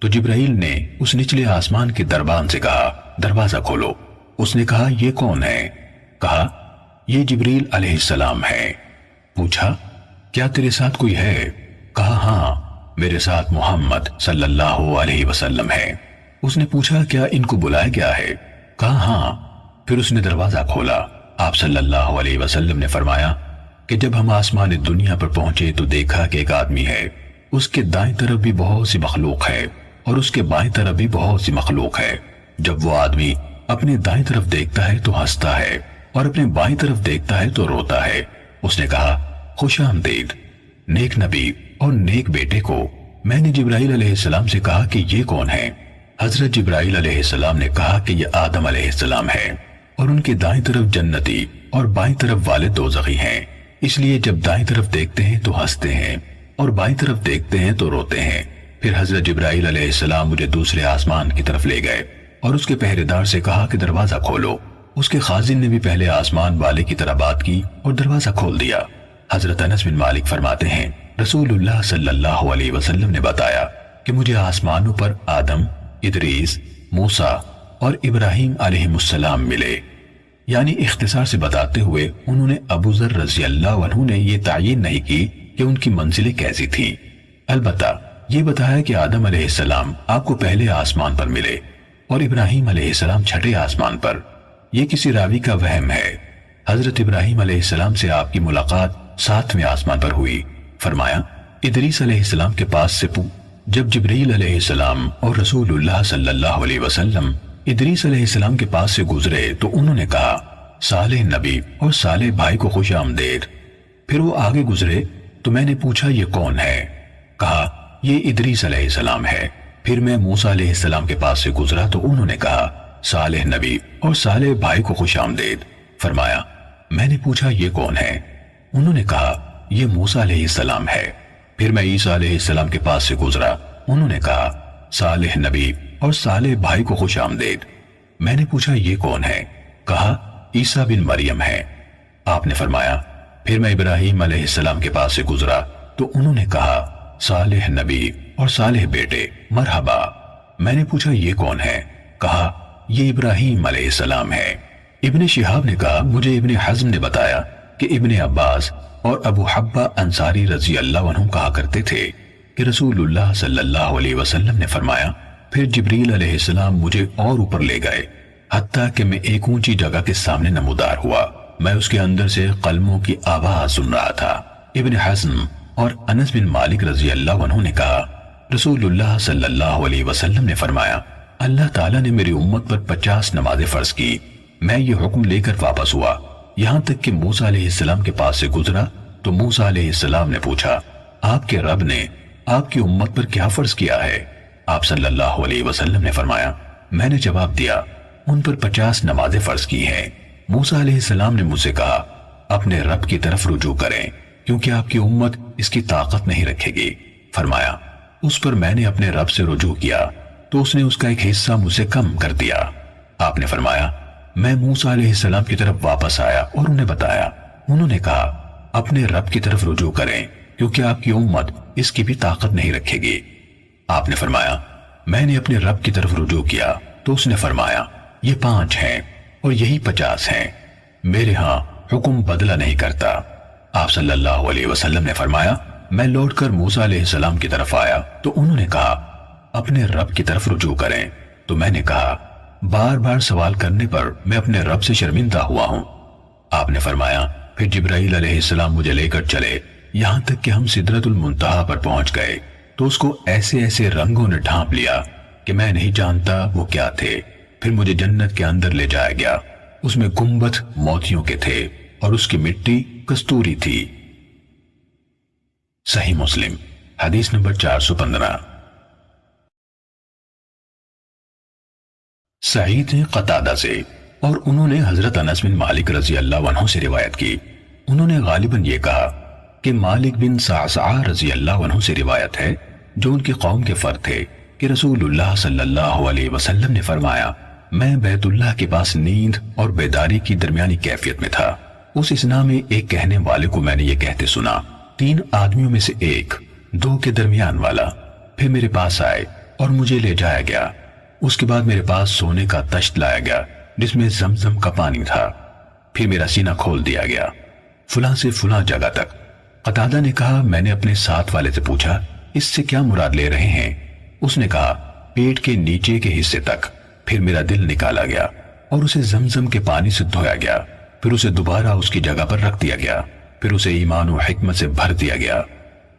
تو جبرائیل نے اس نچلے آسمان کے دربان سے کہا دروازہ کھولو۔ اس نے کہا یہ کون ہے؟ کہا یہ جبریل علیہ السلام ہے۔ پوچھا کیا تیرے ساتھ کوئی ہے؟ کہا ہاں میرے ساتھ محمد صلی اللہ علیہ وسلم ہے۔ اس نے پوچھا کیا ان کو بلایا گیا ہے؟ کہا ہاں۔ پھر اس نے دروازہ کھولا۔ آپ صلی اللہ علیہ وسلم نے فرمایا کہ جب ہم آسمان دنیا پر پہنچے تو دیکھا کہ ایک آدمی ہے، اس کے دائیں طرف بھی بہت سی مخلوق ہے اور اس کے بائیں طرف بھی بہت سی مخلوق ہے۔ جب وہ آدمی اپنے دائیں طرف دیکھتا ہے تو ہنستا ہے اور اپنے بائیں طرف دیکھتا ہے تو روتا ہے۔ اس نے کہا خوش آمدید نیک نبی اور نیک بیٹے کو۔ میں نے جبرائیل علیہ السلام سے کہا کہ یہ کون ہے؟ حضرت جبرائیل علیہ السلام نے کہا کہ یہ آدم علیہ السلام ہے اور ان کے دائیں طرف جنتی اور بائیں طرف والے دوزخی ہیں، اس لیے جب دائیں طرف دیکھتے ہیں تو ہنستے ہیں اور بائیں طرف دیکھتے ہیں تو روتے ہیں۔ پھر حضرت جبرائیل علیہ السلام مجھے دوسرے آسمان کی طرف لے گئے اور اس کے پہرے دار سے کہا کہ دروازہ کھولو۔ اس کے خازن نے بھی پہلے آسمان والے کی طرح بات کی اور دروازہ کھول دیا۔ حضرت انس بن مالک فرماتے ہیں رسول اللہ صلی اللہ علیہ وسلم نے بتایا کہ مجھے آسمانوں پر آدم، ادریس، موسیٰ اور ابراہیم علیہ السلام ملے۔ یعنی اختصار سے بتاتے ہوئے انہوں نے ابو ذر رضی اللہ عنہ نے یہ تعیین نہیں کی کہ ان کی منزلیں کیسی تھیں، البتہ یہ بتایا کہ آدم علیہ السلام آپ کو پہلے آسمان پر ملے اور ابراہیم علیہ السلام چھٹے آسمان پر۔ یہ کسی راوی کا وہم ہے۔ حضرت ابراہیم علیہ السلام سے آپ کی ملاقات 7ویں آسمان پر ہوئی۔ فرمایا ادریس علیہ السلام کے پاس سے جب جبریل علیہ السلام اور رسول اللہ صلی اللہ علیہ وسلم ادریس علیہ السلام کے پاس سے گزرے تو انہوں نے کہا صالح نبی اور صالح بھائی کو خوش آمدید۔ پھر وہ آگے گزرے تو میں نے پوچھا یہ کون ہے؟ کہا یہ ادریس علیہ السلام ہے۔ پھر میں موسیٰ علیہ السلام کے پاس سے گزرا تو انہوں نے کہا صالح نبی اور صالح بھائی کو خوش آمدید۔ فرمایا میں نے پوچھا یہ کون ہے؟ انہوں نے کہا یہ موسیٰ علیہ السلام ہے۔ پھر میں عیسیٰ علیہ السلام کے پاس سے گزرا، انہوں نے کہا صالح نبی اور صالح بھائی کو خوش آمدید۔ میں نے پوچھا یہ کون ہے؟ کہا عیسیٰ بن مریم ہے۔ آپ نے فرمایا پھر میں ابراہیم علیہ السلام کے پاس سے گزرا تو انہوں نے کہا صالح نبی اور صالح بیٹے مرحبا۔ میں نے پوچھا یہ کون ہے؟ کہا یہ ابراہیم علیہ السلام ہے۔ ابن شہاب نے کہا مجھے ابن حزم نے بتایا کہ ابن عباس اور ابو حبہ انصاری رضی اللہ عنہ کہا کرتے تھے کہ رسول اللہ صلی اللہ علیہ وسلم نے فرمایا پھر جبریل علیہ السلام مجھے اور اوپر لے گئے حتیٰ کہ میں ایک اونچی جگہ کے سامنے نمودار ہوا۔ میں اس کے اندر سے قلموں کی آواز سن رہا تھا۔ ابن حزم اور انس بن مالک رضی اللہ عنہ نے کہا رسول اللہ صلی اللہ علیہ وسلم نے فرمایا اللہ تعالیٰ نے میری امت پر 50 نمازیں فرض کی۔ میں یہ حکم لے کر واپس ہوا یہاں تک کہ موسیٰ علیہ السلام کے پاس سے گزرا تو موسیٰ علیہ السلام نے پوچھا آپ کے رب نے آپ کی امت پر کیا فرض کیا ہے؟ آپ صلی اللہ علیہ وسلم نے فرمایا میں نے جواب دیا ان پر 50 نمازیں فرض کی ہیں۔ موسیٰ علیہ السلام نے مجھ سے کہا اپنے رب کی طرف رجوع کریں کیونکہ آپ کی امت اس کی طاقت نہیں رکھے گی۔ فرمایا اس پر میں نے اپنے رب سے رجوع کیا تو اس نے اس کا ایک حصہ مجھ سے کم کر دیا۔ آپ نے فرمایا میں موسیٰ علیہ السلام کی طرف واپس آیا اور انہیں بتایا۔ انہوں نے کہا اپنے رب کی طرف رجوع کریں کیونکہ آپ کی امت اس کی بھی طاقت نہیں رکھے گی۔ آپ نے فرمایا میں نے اپنے رب کی طرف رجوع کیا تو اس نے فرمایا یہ 5 ہیں اور یہی 50 ہیں، میرے ہاں حکم بدلہ نہیں کرتا۔ آپ صلی اللہ علیہ وسلم نے فرمایا میں لوٹ کر موسیٰ علیہ السلام کی طرف آیا تو انہوں نے کہا اپنے رب کی طرف رجوع کریں تو میں نے کہا بار بار سوال کرنے پر میں اپنے رب سے شرمندہ ہوا ہوں۔ آپ نے فرمایا پھر جبرائیل علیہ السلام مجھے لے کر چلے یہاں تک کہ ہم سدرۃ المنتہا پر پہنچ گئے تو اس کو ایسے ایسے رنگوں نے ڈھانپ لیا کہ میں نہیں جانتا وہ کیا تھے۔ پھر مجھے جنت کے اندر لے جایا گیا، اس میں گنبد موتیوں کے تھے اور اس کی مٹی کستوری تھی۔ صحیح مسلم حدیث نمبر 415۔ سعید نے قتادہ سے اور انہوں نے حضرت انس بن مالک رضی اللہ عنہ سے روایت کی، انہوں نے غالباً یہ کہا کہ مالک بن صعصع رضی اللہ عنہ سے روایت ہے جو ان کی قوم کے فرد تھے کہ رسول اللہ صلی اللہ علیہ وسلم نے فرمایا میں بیت اللہ کے پاس نیند اور بیداری کی درمیانی کیفیت میں تھا۔ اس اسنا میں ایک کہنے والے کو میں نے یہ کہتے سنا 3 آدمیوں میں سے ایک 2 کے درمیان والا پھر میرے پاس آئے اور مجھے لے جایا گیا۔ اس کے بعد میرے پاس سونے کا تشت لایا گیا جس میں زمزم کا پانی تھا، پھر میرا سینہ کھول دیا گیا فلاں سے فلاں جگہ تک۔ قتادہ نے کہا میں نے اپنے ساتھ والے سے پوچھا اس سے کیا مراد لے رہے ہیں؟ اس نے کہا پیٹ کے نیچے کے حصے تک۔ پھر میرا دل نکالا گیا اور اسے زمزم کے پانی سے دھویا گیا، پھر اسے دوبارہ اس کی جگہ پر رکھ دیا گیا، پھر اسے ایمان و حکمت سے بھر دیا گیا۔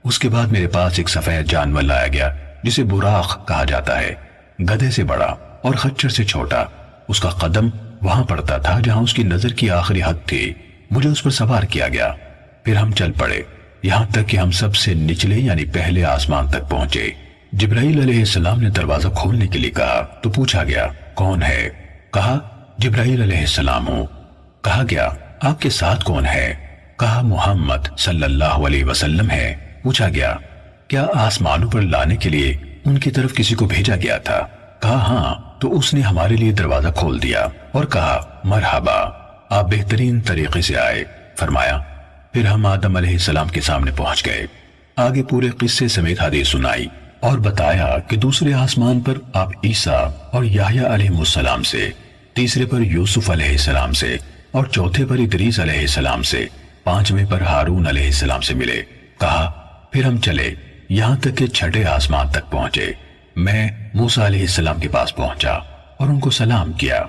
اس کے بعد میرے پاس ایک سفید جانور لایا گیا جسے براق کہا جاتا ہے، گدھے سے بڑا اور خچر سے چھوٹا۔ اس کا قدم وہاں پڑتا تھا جہاں اس کی نظر کی آخری حد تھی۔ مجھے اس پر سوار کیا گیا، پھر ہم چل پڑے یہاں تک کہ ہم سب سے نچلے یعنی پہلے آسمان تک پہنچے۔ جبرائیل علیہ السلام نے دروازہ کھولنے کے لیے کہا تو پوچھا گیا کون ہے؟ کہا جبرائیل علیہ السلام ہوں۔ کہا گیا آپ کے ساتھ کون ہے؟ کہا محمد صلی اللہ علیہ وسلم ہے۔ پوچھا گیا کیا آسمانوں پر لانے کے لیے ان کی طرف کسی کو بھیجا گیا تھا؟ کہا ہاں۔ تو اس نے ہمارے لیے دروازہ کھول دیا اور کہا مرحبا، آپ بہترین طریقے سے آئے۔ فرمایا پھر ہم آدم علیہ السلام کے سامنے پہنچ گئے۔ آگے پورے قصے سمیت حدیث سنائی اور بتایا کہ دوسرے آسمان پر آپ عیسیٰ اور یحییٰ علیہ السلام سے، تیسرے پر یوسف علیہ السلام سے اور چوتھے پر ادریس علیہ السلام سے، 5ویں پر ہارون علیہ السلام سے ملے۔ کہا پھر ہم چلے یہاں تک کہ 6 آسمان تک پہنچے۔ میں موسیٰ علیہ السلام کے پاس پہنچا اور ان کو سلام کیا۔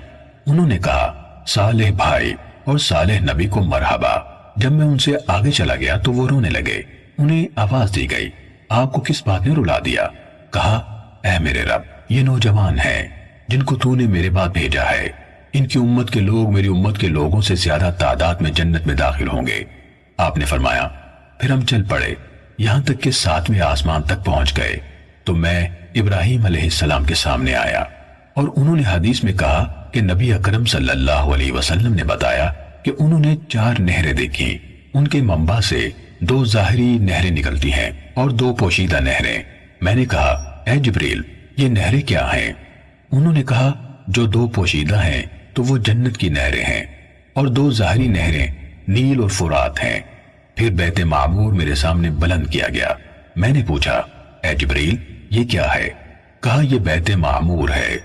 انہوں نے کہا صالح بھائی اور صالح نبی کو مرحبا۔ جب میں ان سے آگے چلا گیا تو وہ رونے لگے۔ انہیں آواز دی گئی آپ کو کس بات نے رلا دیا؟ کہا اے میرے رب، یہ نوجوان ہیں جن کو تو نے میرے بعد بھیجا ہے، ان کی امت کے لوگ میری امت کے لوگوں سے زیادہ تعداد میں جنت میں داخل ہوں گے۔ آپ نے فرمایا پھر ہم چل پڑے یہاں تک کہ 7ویں آسمان تک پہنچ گئے تو میں ابراہیم علیہ السلام کے سامنے آیا، اور انہوں نے حدیث میں کہا کہ نبی اکرم صلی اللہ علیہ وسلم نے بتایا کہ انہوں نے 4 نہریں دیکھی، ان کے منبع سے 2 ظاہری نہریں نکلتی ہیں اور 2 پوشیدہ نہریں۔ میں نے کہا اے جبریل یہ نہریں کیا ہیں؟ انہوں نے کہا جو 2 پوشیدہ ہیں تو وہ جنت کی نہریں ہیں، اور 2 ظاہری نہریں نیل اور فرات ہیں۔ پھر بیت معمور میرے سامنے بلند کیا گیا۔ میں نے پوچھا، اے جبریل یہ کیا ہے؟ کہا یہ بیت معمور ہے،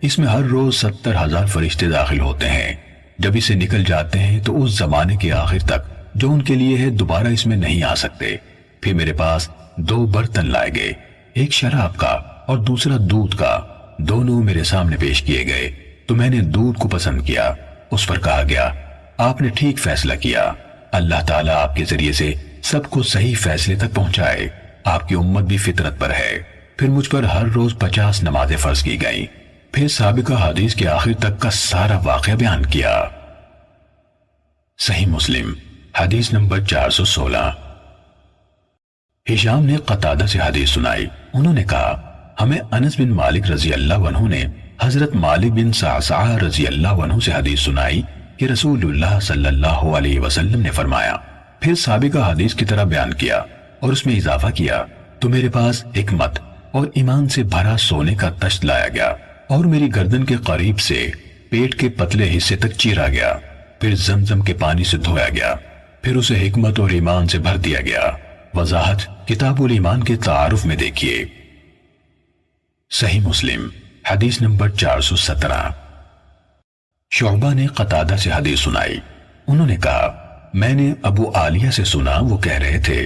اس میں ہر روز 70,000 فرشتے داخل ہوتے ہیں۔ جب اسے نکل جاتے ہیں تو اس زمانے کے آخر تک جو ان کے لیے ہے دوبارہ اس میں نہیں آ سکتے۔ پھر میرے پاس 2 برتن لائے گئے، ایک شراب کا اور دوسرا دودھ کا، دونوں میرے سامنے پیش کیے گئے تو میں نے دودھ کو پسند کیا۔ اس پر کہا گیا، آپ نے ٹھیک فیصلہ کیا، اللہ تعالیٰ آپ کے ذریعے سے سب کو صحیح فیصلے تک پہنچائے، آپ کی امت بھی فطرت پر ہے۔ پھر مجھ پر ہر روز 50 نمازیں فرض کی گئیں۔ پھر سابقہ حدیث کے آخر تک کا سارا واقعہ بیان کیا۔ صحیح مسلم حدیث نمبر 416۔ ہشام نے قتادہ سے حدیث سنائی، انہوں نے کہا ہمیں انس بن مالک رضی اللہ عنہ نے حضرت مالک بن صعصع رضی اللہ عنہ سے حدیث سنائی کہ رسول اللہ صلی اللہ علیہ وسلم نے فرمایا، پھر سابقہ حدیث کی طرح بیان کیا اور اس میں اضافہ کیا تو میرے پاس حکمت اور ایمان سے بھرا سونے کا تشت لایا گیا اور میری گردن کے قریب سے پیٹ کے پتلے حصے تک چیرا گیا، پھر زمزم کے پانی سے دھویا گیا، پھر اسے حکمت اور ایمان سے بھر دیا گیا۔ وضاحت کتاب الایمان کے تعارف میں دیکھیے۔ صحیح مسلم حدیث نمبر 417۔ شعبہ نے قتادہ سے حدیث سنائی، انہوں نے کہا میں نے ابو عالیہ سے سنا، وہ کہہ رہے تھے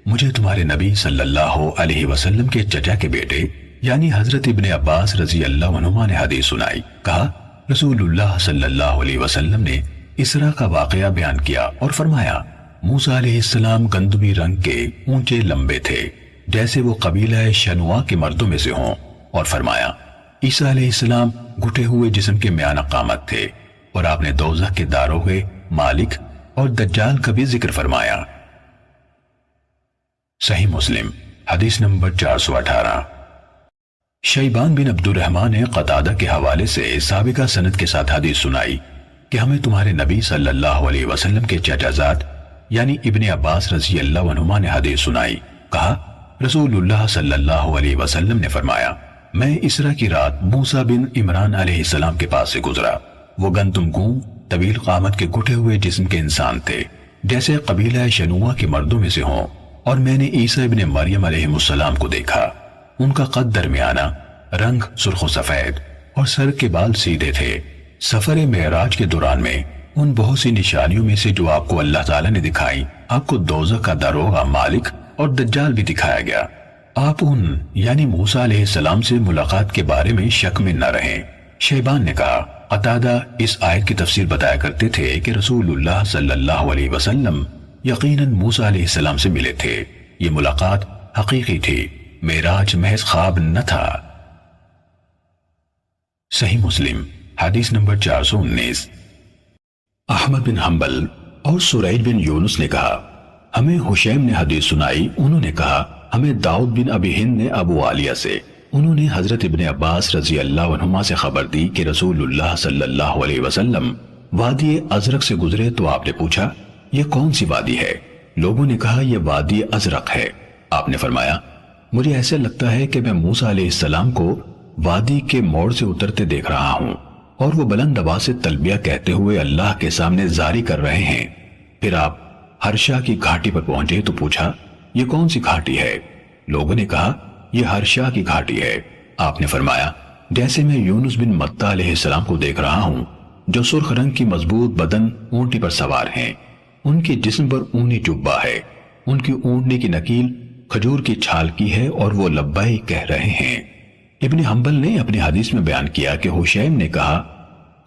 مجھے تمہارے نبی صلی اللہ علیہ وسلم کے چچا کے بیٹے یعنی حضرت ابن عباس رضی اللہ عنہما نے حدیث سنائی۔ کہا رسول اللہ صلی اللہ علیہ وسلم نے اسراء کا واقعہ بیان کیا اور فرمایا موسیٰ علیہ السلام گندمی رنگ کے اونچے لمبے تھے جیسے وہ قبیلہ شنوا کے مردوں میں سے ہوں، اور فرمایا عیسیٰ علیہ السلام گھٹے ہوئے جسم کے میانہ قامت تھے، اور آپ نے دوزخ کے داروغے مالک اور دجال کا بھی ذکر فرمایا۔ صحیح مسلم حدیث نمبر 418۔ شیبان بن عبد الرحمن نے قتادہ کے حوالے سے سابقہ سند کے ساتھ حدیث سنائی کہ ہمیں تمہارے نبی صلی اللہ علیہ وسلم کے چچا زاد یعنی ابن عباس رضی اللہ عنہما نے حدیث سنائی۔ کہا رسول اللہ صلی اللہ علیہ وسلم نے فرمایا میں اسراء کی رات موسیٰ بن عمران علیہ السلام کے پاس سے گزرا، وہ گندم گوں طویل قامت کے گھٹے ہوئے جسم کے انسان تھے جیسے قبیلہ شنوا کے مردوں میں سے ہوں، اور میں نے عیسیٰ ابن مریم علیہ السلام کو دیکھا، ان کا قد درمیانہ، رنگ سرخ و سفید اور سر کے بال سیدھے تھے۔ سفر معراج کے دوران میں ان بہت سی نشانیوں میں سے جو آپ کو اللہ تعالیٰ نے دکھائی، آپ کو دوزخ کا داروغہ مالک اور دجال بھی دکھایا گیا۔ آپ ان یعنی موسیٰ علیہ السلام سے ملاقات کے بارے میں شک میں نہ رہیں۔ شیبان نے کہا قتادہ اس آیت کی تفسیر بتایا کرتے تھے کہ رسول اللہ صلی اللہ علیہ وسلم یقیناً موسیٰ علیہ السلام سے ملے تھے، یہ ملاقات حقیقی تھی، معراج محض خواب نہ تھا۔ صحیح مسلم حدیث نمبر 419۔ احمد بن حنبل اور سریج بن یونس نے کہا ہمیں حشیم نے حدیث سنائی، انہوں نے کہا ہمیں داؤد بن ابی ہند نے ابو عالیہ سے، انہوں نے حضرت ابن عباس رضی اللہ عنہما سے خبر دی کہ رسول اللہ صلی اللہ علیہ وسلم وادی ازرق سے گزرے تو آپ نے پوچھا یہ کون سی وادی ہے؟ لوگوں نے کہا یہ وادی ازرق ہے۔ آپ نے فرمایا مجھے ایسے لگتا ہے کہ میں موسیٰ علیہ السلام کو وادی کے موڑ سے اترتے دیکھ رہا ہوں اور وہ بلند آواز سے تلبیہ کہتے ہوئے اللہ کے سامنے زاری کر رہے ہیں۔ پھر آپ ہرشا کی گھاٹی پر پہنچے تو پوچھا یہ کون سی گھاٹی ہے؟ لوگوں نے کہا یہ ہرشا کی گھاٹی ہے۔ آپ نے فرمایا جیسے میں یونس بن متہ علیہ السلام کو دیکھ رہا ہوں جو سرخ رنگ کی مضبوط بدن اونٹی پر سوار ہیں، ان کے جسم پر اونی جبہ ہے، ان کی اونٹنے کی نکیل کھجور کی چھال کی ہے اور وہ لبیک کہہ رہے ہیں۔ ابن حنبل نے اپنی حدیث میں بیان کیا کہ حشیم نے کہا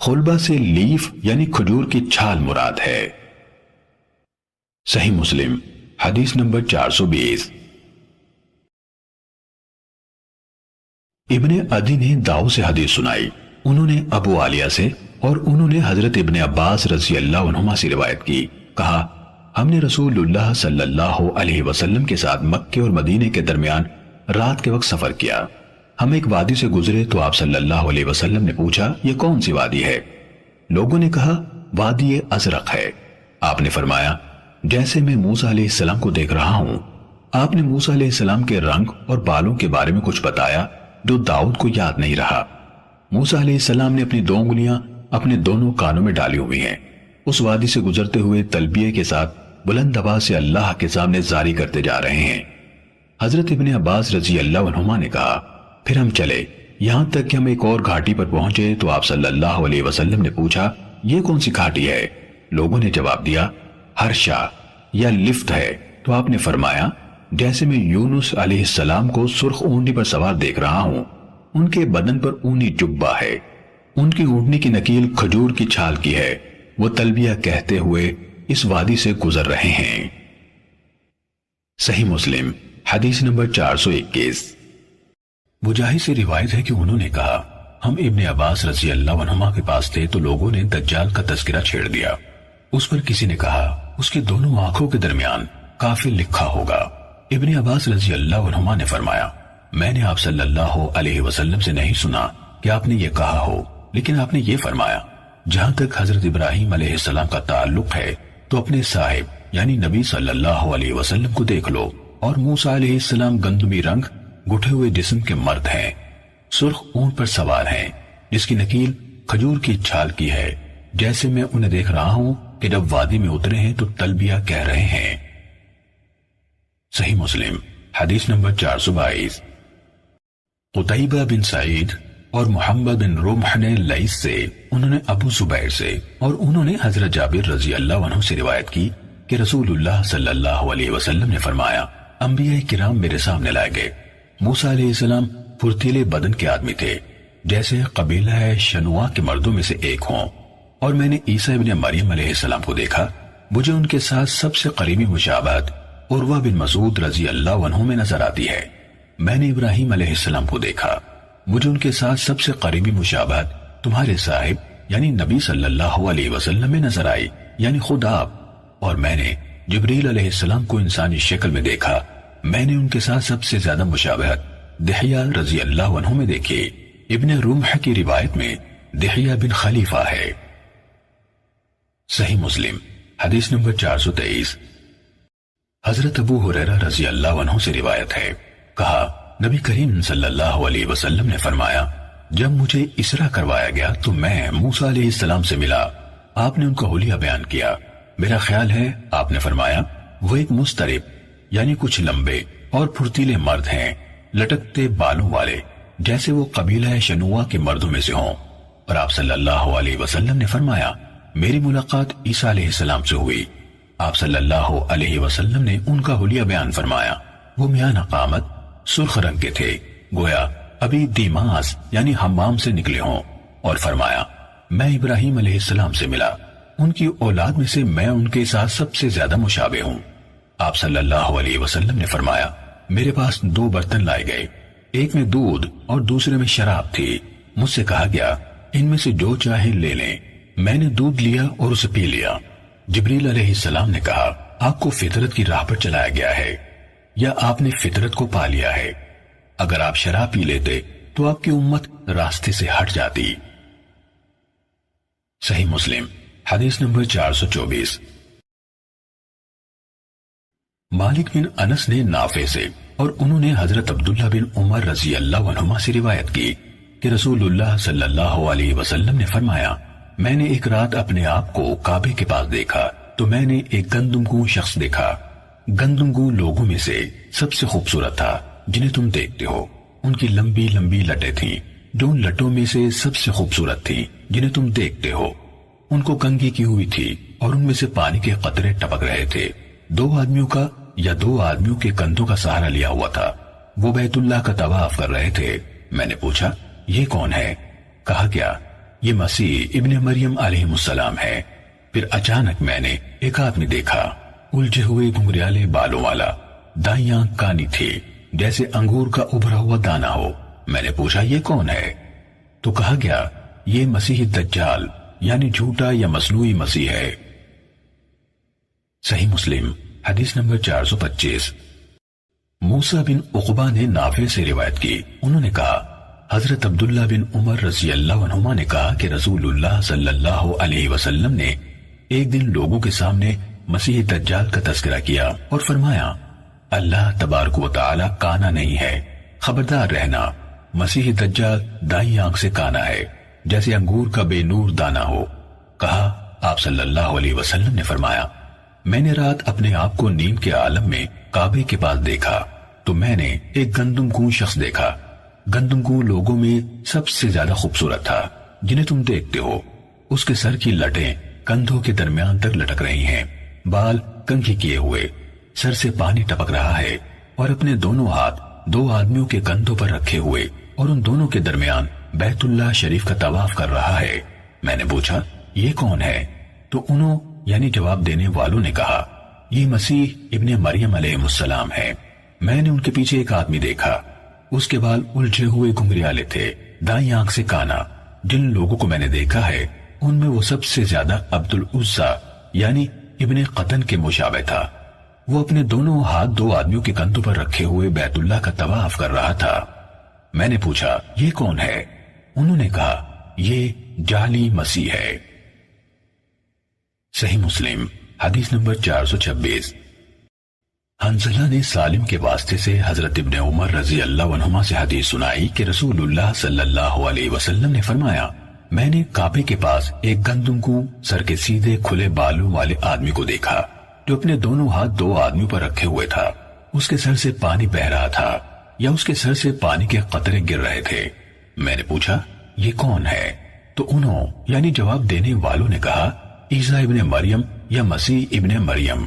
خلبہ سے لیف یعنی کھجور کی چھال مراد ہے۔ صحیح مسلم حدیث نمبر 420۔ ابن عدی نے داؤ سے حدیث سنائی، انہوں نے ابو عالیہ سے اور انہوں نے حضرت ابن عباس رضی اللہ عنہما سے روایت کی۔ کہا ہم نے رسول اللہ صلی اللہ علیہ وسلم کے ساتھ مکے اور مدینے کے درمیان رات کے وقت سفر کیا، ہم ایک وادی سے گزرے تو آپ صلی اللہ علیہ وسلم نے پوچھا یہ کون سی وادی ہے؟ لوگوں نے کہا وادی ازرق ہے۔ آپ نے فرمایا جیسے میں موسیٰ علیہ السلام کو دیکھ رہا ہوں۔ آپ نے موسیٰ علیہ السلام کے رنگ اور بالوں کے بارے میں کچھ بتایا جو داؤد کو یاد نہیں رہا۔ موسیٰ علیہ السلام نے اپنی 2 انگلیاں اپنے دونوں کانوں میں ڈالی ہوئی ہیں، اس وادی سے گزرتے ہوئے تلبیہ کے ساتھ بلند آواز سے اللہ کے سامنے زاری کرتے جا رہے ہیں۔ حضرت ابن عباس رضی اللہ عنہما نے کہا پھر ہم چلے یہاں تک کہ ہم ایک اور گھاٹی پر پہنچے تو آپ صلی اللہ علیہ وسلم نے پوچھا یہ کون سی گھاٹی ہے؟ لوگوں نے جواب دیا ہرشا یا لفت ہے۔ تو آپ نے فرمایا جیسے میں یونس علیہ السلام کو سرخ اونٹنی پر سوار دیکھ رہا ہوں، ان کے بدن پر اونی جبہ ہے، ان کی اونٹنی کی نکیل کھجور کی چھال کی ہے، وہ تلبیہ کہتے ہوئے اس وادی سے گزر رہے ہیں۔ صحیح مسلم حدیث نمبر 421۔ مجاہد سے روایت ہے کہ انہوں نے کہا ہم ابن عباس رضی اللہ عنہما کے پاس تھے تو لوگوں نے دجال کا تذکرہ چھیڑ دیا۔ اس پر کسی نے کہا اس کے دونوں آنکھوں کے درمیان کافر لکھا ہوگا۔ ابن عباس رضی اللہ عنہما نے فرمایا میں نے آپ صلی اللہ علیہ وسلم سے نہیں سنا کہ آپ نے یہ کہا ہو، لیکن آپ نے یہ فرمایا جہاں تک حضرت ابراہیم علیہ السلام کا تعلق ہے تو اپنے صاحب یعنی نبی صلی اللہ علیہ وسلم کو دیکھ لو، اور موسیٰ علیہ السلام گندمی رنگ گٹھے ہوئے جسم کے مرد ہیں، سرخ اونٹ پر سوار ہیں جس کی نکیل کھجور کی چھال کی ہے، جیسے میں انہیں دیکھ رہا ہوں کہ جب وادی میں اترے ہیں تو تلبیہ کہہ رہے ہیں۔ صحیح مسلم حدیث نمبر 422۔ قتیبہ بن سعید اور محمد بن رمح نے لیث سے، انہوں نے ابو زبیر سے، اور انہوں نے حضرت جابر رضی اللہ عنہ سے روایت کی کہ رسول اللہ صلی اللہ علیہ وسلم نے فرمایا انبیاء کرام میرے سامنے لائے گئے۔ موسیٰ علیہ السلام پھرتیلے بدن کے آدمی تھے جیسے قبیلہ شنوا کے مردوں میں سے ایک ہوں، اور میں نے عیسیٰ ابن مریم علیہ السلام کو دیکھا، مجھے ان کے ساتھ سب سے قریبی مشابہت عروہ بن مسعود رضی اللہ عنہ میں نظر آتی ہے۔ میں نے ابراہیم علیہ السلام کو دیکھا، مجھے ان کے ساتھ سب سے قریبی مشابہت تمہارے صاحب یعنی نبی صلی اللہ علیہ وسلم میں نظر آئی یعنی خود آپ، اور میں نے جبریل علیہ السلام کو انسانی شکل میں دیکھا، میں نے ان کے ساتھ سب سے زیادہ مشابہت دحیہ رضی اللہ عنہ میں دیکھی۔ ابن رمح کی روایت میں دحیہ بن خلیفہ ہے۔ صحیح مسلم حدیث نمبر 423۔ حضرت ابو ہریرہ رضی اللہ عنہ سے روایت ہے، کہا نبی کریم صلی اللہ علیہ وسلم نے فرمایا جب مجھے اسرا کروایا گیا تو میں موسیٰ علیہ السلام سے ملا، آپ نے ان کا حلیہ بیان کیا، میرا خیال ہے آپ نے فرمایا وہ ایک مسترب یعنی کچھ لمبے اور پھرتیلے مرد ہیں، لٹکتے بالوں والے، جیسے وہ قبیلہ شنوا کے مردوں میں سے ہوں، اور آپ صلی اللہ علیہ وسلم نے فرمایا میری ملاقات عیسیٰ علیہ السلام سے ہوئی، آپ صلی اللہ علیہ وسلم نے ان کا حلیہ بیان فرمایا، وہ میانہ قامت سرخ رنگ کے تھے، گویا ابھی دیماس یعنی حمام سے نکلے ہوں، اور فرمایا میں ابراہیم علیہ السلام سے ملا، ان کی اولاد میں سے میں ان کے ساتھ سب سے زیادہ مشابہ ہوں۔ آپ صلی اللہ علیہ وسلم نے فرمایا میرے پاس 2 برتن لائے گئے، ایک میں دودھ اور دوسرے میں شراب تھی، مجھ سے کہا گیا ان میں سے جو چاہے لے لیں، میں نے دودھ لیا اور اسے پی لیا۔ جبریل علیہ السلام نے کہا آپ کو فطرت کی راہ پر چلایا گیا ہے یا آپ نے فطرت کو پا لیا ہے، اگر آپ شراب پی لیتے تو آپ کی امت راستے سے ہٹ جاتی۔ صحیح مسلم حدیث نمبر 424۔ مالک بن انس نے نافع سے، اور انہوں نے حضرت عبداللہ بن عمر رضی اللہ عنہما سے روایت کی کہ رسول اللہ صلی اللہ علیہ وسلم نے فرمایا میں نے ایک رات اپنے آپ کو کعبے کے پاس دیکھا تو میں نے ایک گندم شخص دیکھا، گندم لوگوں میں سے سب سے خوبصورت تھا جنہیں تم دیکھتے ہو، ان کی لمبی لمبی لٹیں تھیں جو ان لٹوں میں سے سب سے خوبصورت تھیں جنہیں تم دیکھتے ہو، ان کو کنگھی کی ہوئی تھی اور ان میں سے پانی کے قطرے ٹپک رہے تھے، 2 آدمیوں کا یا 2 آدمیوں کے کندھوں کا سہارا لیا ہوا تھا، وہ بیت اللہ کا طواف کر رہے تھے۔ میں نے پوچھا یہ کون ہے؟ کہا گیا یہ مسیح ابن مریم علیہ السلام ہے۔ پھر اچانک میں نے ایک آدمی دیکھا، الجھے ہوئے گھنگریالے بالوں والا، دائیں آنکھ کانی تھی جیسے انگور کا ابھرا ہوا دانہ ہو۔ میں نے پوچھا یہ کون ہے؟ تو کہا گیا یہ مسیح دجال یعنی جھوٹا یا مصنوعی مسیح ہے۔ صحیح مسلم حدیث نمبر 425۔ موسیٰ بن عقبہ نے نافع سے روایت کی، انہوں نے کہا حضرت عبداللہ بن عمر رضی اللہ عنہما نے کہا کہ رسول اللہ صلی اللہ علیہ وسلم نے ایک دن لوگوں کے سامنے مسیح دجال کا تذکرہ کیا اور فرمایا اللہ تبارک و تعالی کانا نہیں ہے، خبردار رہنا، مسیح دجال دائیں آنکھ سے کانا ہے جیسے انگور کا بے نور دانہ ہو۔ کہا آپ صلی اللہ علیہ وسلم نے فرمایا، میں نے رات اپنے آپ کو نیند کے عالم میں کعبے کے پاس دیکھا تو میں نے ایک گندم گوں شخص دیکھا۔ گندم گوں لوگوں میں سب سے زیادہ خوبصورت تھا جنہیں تم دیکھتے ہو۔ اس کے سر کی لٹیں کندھوں کے درمیان تک لٹک رہی ہیں، بال کنگھی کیے ہوئے، سر سے پانی ٹپک رہا ہے اور اپنے دونوں ہاتھ دو آدمیوں کے کندھوں پر رکھے ہوئے اور ان دونوں کے درمیان بیت اللہ شریف کا طواف کر رہا ہے۔ میں نے پوچھا، یہ کون ہے؟ تو انہوں یعنی جواب دینے والوں نے کہا، یہ مسیح ابن مریم علیہ السلام ہے۔ میں نے ان کے پیچھے ایک آدمی دیکھا، اس کے بال الجھے ہوئے گھنگریالے تھے، دائیں آنکھ سے کانا۔ جن لوگوں کو میں نے دیکھا ہے ان میں وہ سب سے زیادہ عبد العزیٰ یعنی ابن قطن کے مشابہ تھا۔ وہ اپنے دونوں ہاتھ دو آدمیوں کے کندھوں پر رکھے ہوئے بیت اللہ کا طواف کر رہا تھا۔ میں نے پوچھا، یہ کون ہے؟ انہوں نے کہا، یہ جعلی مسیح ہے۔ صحیح مسلم حدیث نمبر 426۔ حنظلہ نے سالم کے واسطے سے حضرت ابن عمر رضی اللہ عنہما سے حدیث سنائی کہ رسول اللہ صلی اللہ علیہ وسلم نے فرمایا، میں نے کعبے کے پاس ایک گندم کو سر کے سیدھے کھلے بالوں والے آدمی کو دیکھا جو اپنے دونوں ہاتھ دو آدمیوں پر رکھے ہوئے تھا۔ اس کے سر سے پانی بہ رہا تھا یا اس کے سر سے پانی کے قطرے گر رہے تھے۔ میں نے پوچھا، یہ کون ہے؟ تو انہوں یعنی جواب دینے والوں نے کہا، عیسیٰ ابن مریم یا مسیح ابن مریم۔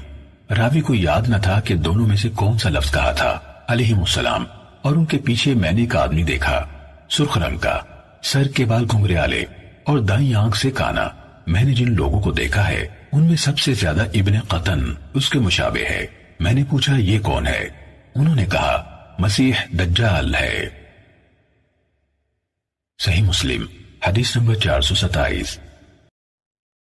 راوی کو یاد نہ تھا کہ دونوں میں سے کون سا لفظ کہا تھا علیہ السلام، اور ان کے پیچھے میں نے ایک آدمی دیکھا، سرخ رنگ کا، سر کے بال گھنگریالے اور دائیں آنکھ سے کانا۔ میں نے جن لوگوں کو دیکھا ہے ان میں سب سے زیادہ ابن قطن اس کے مشابہ ہے۔ میں نے پوچھا، یہ کون ہے؟ انہوں نے کہا، مسیح دجال ہے۔ صحیح مسلم حدیث نمبر 427۔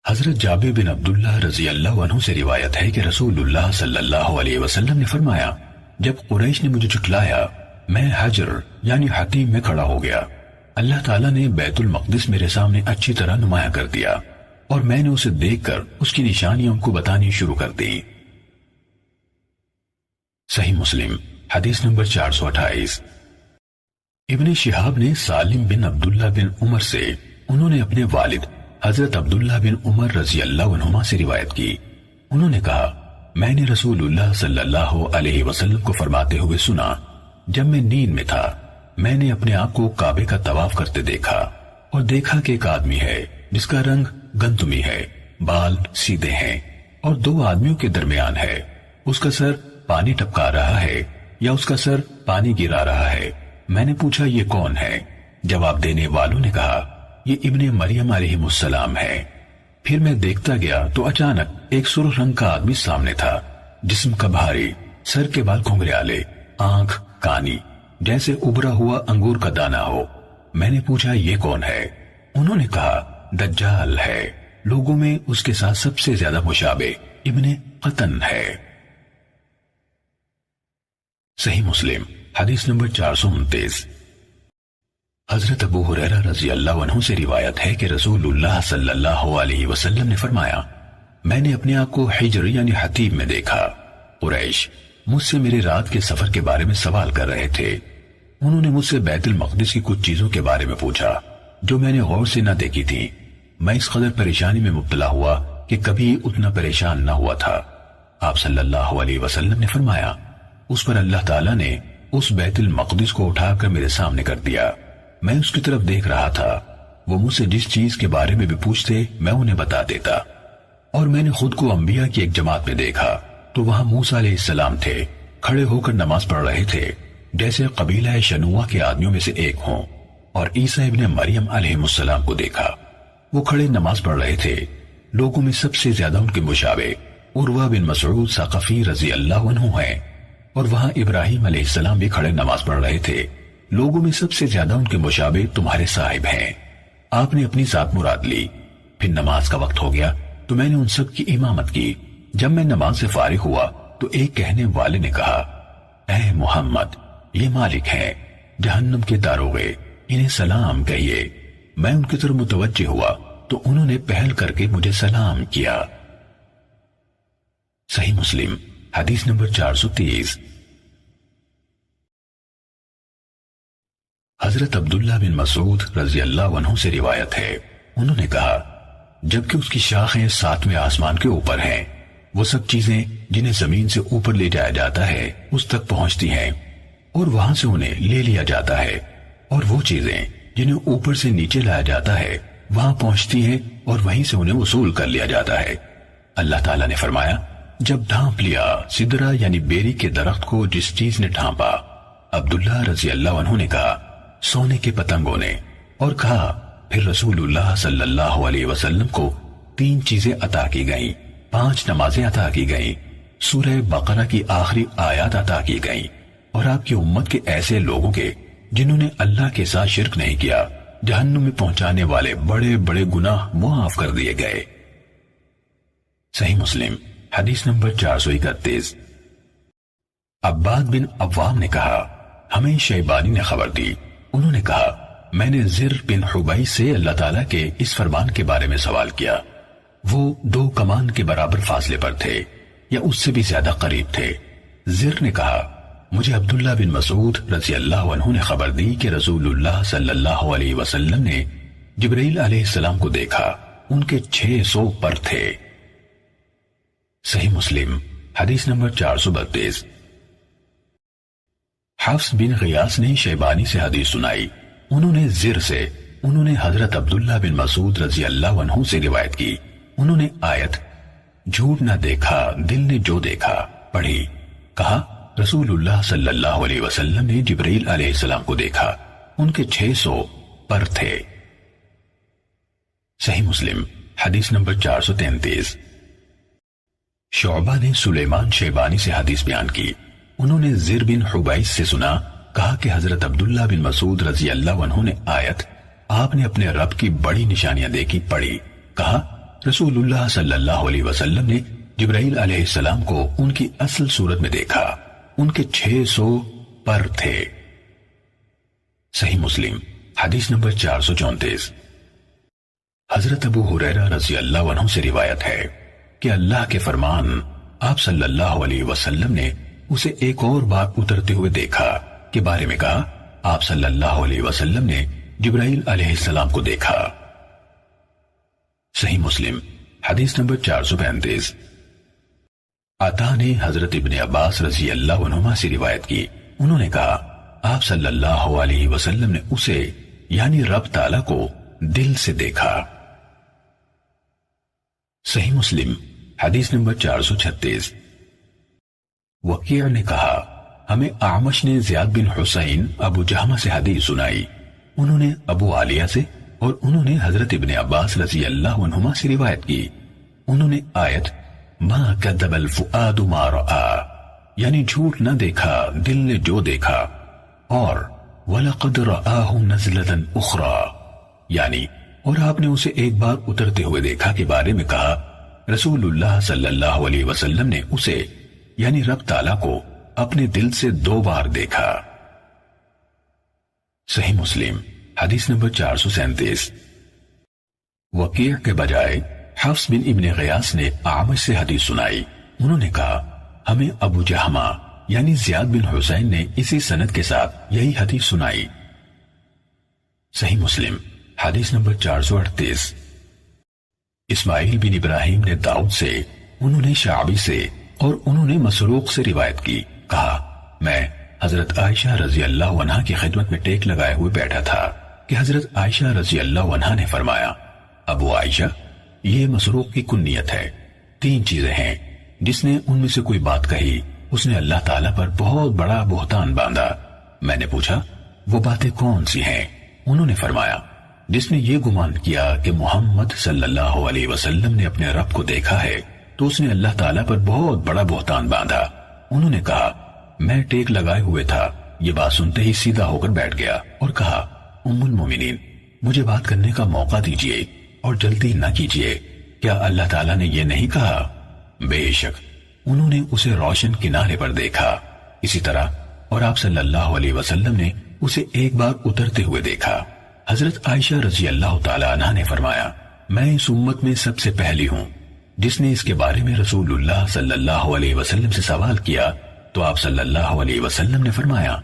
حضرت جابر بن عبداللہ رضی اللہ عنہ سے روایت ہے کہ رسول اللہ صلی اللہ علیہ وسلم نے فرمایا، جب قریش نے مجھے جھٹلایا میں حجر یعنی حتیم میں کھڑا ہو گیا۔ اللہ تعالیٰ نے بیت المقدس میرے سامنے اچھی طرح نمایاں کر دیا اور میں نے اسے دیکھ کر اس کی نشانیاں ان کو بتانی شروع کر دی۔ صحیح مسلم حدیث نمبر 428۔ ابن شہاب نے سالم بن عبداللہ بن عمر سے، انہوں نے اپنے والد حضرت عبداللہ بن عمر رضی اللہ عنہما سے روایت کی، انہوں نے کہا، میں نے رسول اللہ صلی اللہ علیہ وسلم کو فرماتے ہوئے سنا، جب میں نیند میں تھا میں نے اپنے آپ کو کعبے کا طواف کرتے دیکھا اور دیکھا کہ ایک آدمی ہے جس کا رنگ گندمی ہے، بال سیدھے ہیں اور دو آدمیوں کے درمیان ہے۔ اس کا سر پانی ٹپکا رہا ہے یا اس کا سر پانی گرا رہا ہے۔ میں نے پوچھا، یہ کون ہے؟ جواب دینے والوں نے کہا، یہ ابن مریم علیہ السلام ہے۔ پھر میں دیکھتا گیا تو اچانک ایک سرخ رنگ کا آدمی سامنے تھا، جسم کا بھاری، سر کے بال گھنگریالے، آنکھ کانی، جیسے ابھرا ہوا انگور کا دانہ ہو۔ میں نے پوچھا، یہ کون ہے؟ انہوں نے کہا، دجال ہے، لوگوں میں اس کے ساتھ سب سے زیادہ مشابہ ابن قطن ہے۔ صحیح مسلم حدیث نمبر 429۔ حضرت ابو ہریرہ رضی اللہ عنہ سے روایت ہے کہ رسول اللہ صلی اللہ علیہ وسلم نے فرمایا، میں نے اپنے آپ کو حجر یعنی حتیم میں دیکھا۔ قریش مجھ سے میرے رات کے سفر کے بارے میں سوال کر رہے تھے۔ انہوں نے مجھ سے بیت المقدس کی کچھ چیزوں کے بارے میں پوچھا جو میں نے غور سے نہ دیکھی تھی۔ میں اس قدر پریشانی میں مبتلا ہوا کہ کبھی اتنا پریشان نہ ہوا تھا۔ آپ صلی اللہ علیہ وسلم نے فرمایا، اس پر اللہ تعالیٰ نے اس بیت المقدس کو اٹھا کر میرے سامنے کر دیا۔ میں اس کی طرف دیکھ رہا تھا، وہ مجھ سے جس چیز کے بارے میں بھی پوچھتے میں انہیں بتا دیتا۔ اور میں نے خود کو انبیاء کی ایک جماعت میں دیکھا تو وہاں موسیٰ علیہ السلام تھے، کھڑے ہو کر نماز پڑھ رہے تھے جیسے قبیلہ شنوہ کے آدمیوں میں سے ایک ہوں، اور عیسیٰ ابن مریم علیہ السلام کو دیکھا، وہ کھڑے نماز پڑھ رہے تھے۔ لوگوں میں سب سے زیادہ ان کے مشابہ عروہ بن مسعود ثقفی رضی اللہ عنہ ہیں، اور وہاں ابراہیم علیہ السلام بھی کھڑے نماز پڑھ رہے تھے۔ لوگوں میں سب سے زیادہ ان کے مشابہ تمہارے صاحب ہیں۔ آپ نے اپنی ذات مراد لی۔ پھر نماز کا وقت ہو گیا تو میں نے ان سب کی امامت کی۔ جب میں نماز سے فارغ ہوا تو ایک کہنے والے نے کہا، اے محمد، یہ مالک ہیں جہنم کے داروغے، انہیں سلام کہیے۔ میں ان کی طرف متوجہ ہوا تو انہوں نے پہل کر کے مجھے سلام کیا۔ صحیح مسلم حدیث نمبر 430۔ حضرت عبداللہ بن مسعود رضی اللہ عنہ سے روایت ہے، انہوں نے کہا، جبکہ اس کی شاخیں 7ویں آسمان کے اوپر ہیں۔ وہ سب چیزیں جنہیں زمین سے اوپر لے جایا جاتا ہے اس تک پہنچتی ہیں اور وہاں سے انہیں لے لیا جاتا ہے، اور وہ چیزیں جنہیں اوپر سے نیچے لایا جاتا ہے وہاں پہنچتی ہیں اور وہیں سے انہیں وصول کر لیا جاتا ہے۔ اللہ تعالیٰ نے فرمایا، جب ڈھانپ لیا سدرہ یعنی بیری کے درخت کو جس چیز نے ڈھانپا، عبداللہ رضی اللہ عنہ نے کہا سونے کے پتنگوں نے، اور کہا پھر رسول اللہ صلی اللہ علیہ وسلم کو 3 چیزیں عطا کی گئیں، 5 نمازیں عطا کی گئیں، سورہ بقرہ کی آخری آیات عطا کی گئیں، اور آپ کی امت کے ایسے لوگوں کے جنہوں نے اللہ کے ساتھ شرک نہیں کیا جہنم میں پہنچانے والے بڑے بڑے گناہ معاف کر دیے گئے۔ صحیح مسلم حدیث نمبر 431۔ عباد بن عوام نے کہا ہمیں شیبانی نے خبر دی، انہوں نے کہا میں نے زر بن حبیش سے اللہ تعالیٰ کے اس فرمان کے بارے میں سوال کیا۔ وہ 2 کمان کے برابر فاصلے پر تھے یا اس سے بھی زیادہ قریب تھے۔ زر نے کہا مجھے عبداللہ بن مسعود رضی اللہ عنہ نے خبر دی کہ رسول اللہ صلی اللہ علیہ وسلم نے جبرائیل علیہ السلام کو دیکھا، ان کے 600 پر تھے۔ صحیح مسلم حدیث نمبر 432۔ حفص بن غیاث نے شیبانی سے حدیث سنائی، انہوں نے زر سے، انہوں نے حضرت عبداللہ بن مسعود رضی اللہ عنہ سے روایت کی، انہوں نے آیت جھوٹ نہ دیکھا دل نے جو دیکھا پڑھی، کہا رسول اللہ صلی اللہ علیہ وسلم نے جبرائیل علیہ السلام کو دیکھا، ان کے 600 پر تھے۔ صحیح مسلم حدیث نمبر 433۔ شعبہ نے سلیمان شیبانی سے حدیث بیان کی، انہوں نے زر بن حبیش سے سنا، کہا کہ حضرت عبداللہ بن مسعود رضی اللہ عنہ نے آیت آپ نے اپنے رب کی بڑی نشانیاں دیکھی پڑھی، کہا رسول اللہ صلی اللہ علیہ وسلم نے جبرائیل علیہ السلام کو ان کی اصل صورت میں دیکھا، ان کے 600 پر تھے۔ صحیح مسلم حدیث نمبر 434۔ حضرت ابو ہریرہ رضی اللہ عنہ سے روایت ہے کہ اللہ کے فرمان آپ صلی اللہ علیہ وسلم نے اسے ایک اور بار اترتے ہوئے دیکھا کے بارے میں کہا آپ صلی اللہ علیہ وسلم نے جبرائیل علیہ السلام کو دیکھا۔ صحیح مسلم حدیث نمبر 435۔ عطا نے حضرت ابن عباس رضی اللہ عنہما سے روایت کی، انہوں نے کہا آپ صلی اللہ علیہ وسلم نے اسے یعنی رب تعالیٰ کو دل سے دیکھا۔ صحیح مسلم حدیث نمبر 436۔ وکیع نے کہا ہمیں اعمش نے زیاد بن حسین ابو جہمہ سے حدیث سنائی، انہوں نے ابو عالیہ سے اور انہوں نے حضرت ابن عباس رضی اللہ عنہما سے روایت کی، انہوں نے آیت ما کذب الفؤاد ما رآ یعنی جھوٹ نہ دیکھا دل نے جو دیکھا، اور وَلَقَدْ رَآهُ نَزْلَةً أُخْرَى یعنی اور آپ نے اسے ایک بار اترتے ہوئے دیکھا کے بارے میں کہا رسول اللہ صلی اللہ علیہ وسلم نے اسے یعنی رب تعالیٰ کو اپنے دل سے 2 بار دیکھا۔ صحیح مسلم حدیث نمبر 437۔ وکیع کے بجائے حفص بن ابن غیاث نے اعمش سے حدیث سنائی، انہوں نے کہا ہمیں ابو جہمہ یعنی زیاد بن حسین نے اسی سند کے ساتھ یہی حدیث سنائی۔ صحیح مسلم حدیث نمبر 438۔ اسماعیل بن ابراہیم نے داؤد سے، انہوں نے شعبی سے اور انہوں نے مسروق سے روایت کی، کہا میں حضرت عائشہ رضی اللہ عنہ کی خدمت میں ٹیک لگائے ہوئے بیٹھا تھا کہ حضرت عائشہ رضی اللہ عنہ نے فرمایا ابو عائشہ یہ مسروق کی کنیت ہے، 3 چیزیں ہیں، جس نے ان میں سے کوئی بات کہی اس نے اللہ تعالیٰ پر بہت بڑا بہتان باندھا۔ میں نے پوچھا وہ باتیں کون سی ہیں؟ انہوں نے فرمایا جس نے یہ گمان کیا کہ محمد صلی اللہ علیہ وسلم نے اپنے رب کو دیکھا ہے تو اس نے اللہ تعالیٰ پر بہت بڑا بہتان باندھا۔ انہوں نے کہا میں ٹیک لگائے ہوئے تھا، یہ بات سنتے ہی سیدھا ہو کر بیٹھ گیا اور کہا ام المومنین مجھے بات کرنے کا موقع دیجئے اور جلدی نہ کیجئے، کیا اللہ تعالیٰ نے یہ نہیں کہا؟ بے شک انہوں نے اسے روشن کنارے پر دیکھا، اسی طرح اور آپ صلی اللہ علیہ وسلم نے اسے ایک بار اترتے ہوئے دیکھا۔ حضرت عائشہ رضی اللہ تعالیٰ عنہ نے فرمایا میں اس امت میں سب سے پہلی ہوں جس نے اس کے بارے میں رسول اللہ صلی اللہ علیہ وسلم سے سوال کیا تو آپ صلی اللہ علیہ وسلم نے فرمایا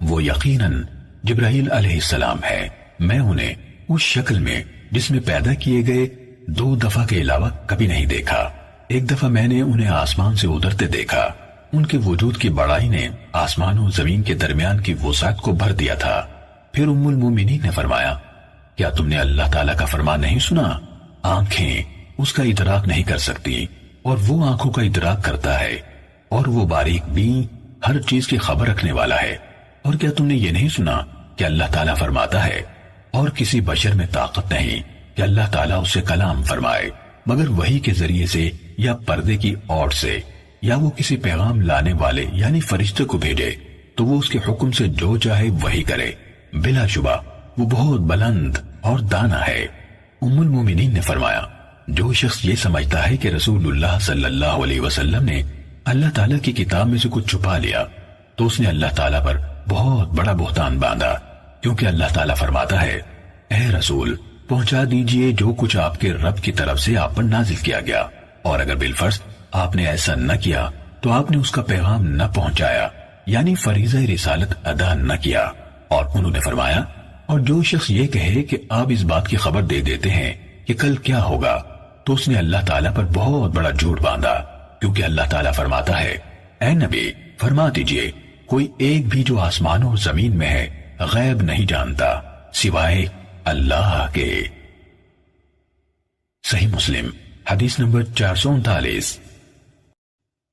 وہ یقیناً جبرائیل علیہ السلام ہے، میں انہیں اس شکل میں جس میں پیدا کیے گئے 2 دفعہ کے علاوہ کبھی نہیں دیکھا۔ ایک دفعہ میں نے انہیں آسمان سے اترتے دیکھا۔ ان کے وجود کی بڑائی نے آسمان و زمین کے درمیان کی وسعت کو بھر دیا تھا۔ پھر ام المومنین نے فرمایا، کیا تم نے اللہ تعالیٰ کا فرمان نہیں سنا؟ آنکھیں اس کا ادراک نہیں کر سکتی اور وہ آنکھوں کا ادراک کرتا ہے، اور وہ باریک بین ہر چیز کی خبر رکھنے والا ہے۔ اور کیا تم نے یہ نہیں سنا کہ اللہ تعالیٰ فرماتا ہے، اور کسی بشر میں طاقت نہیں کہ اللہ تعالیٰ اسے کلام فرمائے مگر وحی کے ذریعے سے یا پردے کی اوٹ سے، یا وہ کسی پیغام لانے والے یعنی فرشتے کو بھیجے تو وہ اس کے حکم سے جو چاہے وہی کرے، بلا شبہ وہ بہت بلند اور دانا ہے۔ ام المومنین نے فرمایا، جو شخص یہ سمجھتا ہے کہ رسول اللہ صلی اللہ علیہ وسلم نے اللہ تعالیٰ کی کتاب میں سے کچھ چھپا لیا تو اس نے اللہ تعالیٰ پر بہت بڑا بہتان باندھا، کیونکہ اللہ تعالیٰ فرماتا ہے، اے رسول پہنچا دیجئے جو کچھ آپ کے رب کی طرف سے آپ پر نازل کیا گیا، اور اگر بالفرض آپ نے ایسا نہ کیا تو آپ نے اس کا پیغام نہ پہنچایا، یعنی فریضہ رسالت ادا نہ کیا۔ اور انہوں نے فرمایا، اور جو شخص یہ کہے کہ آپ اس بات کی خبر دے دیتے ہیں کہ کل کیا ہوگا تو اس نے اللہ تعالیٰ پر بہت بڑا جھوٹ باندھا، کیونکہ اللہ تعالیٰ فرماتا ہے، اے نبی فرما دیجئے کوئی ایک بھی جو آسمانوں اور زمین میں ہے غیب نہیں جانتا سوائے اللہ کے۔ صحیح مسلم حدیث نمبر 439۔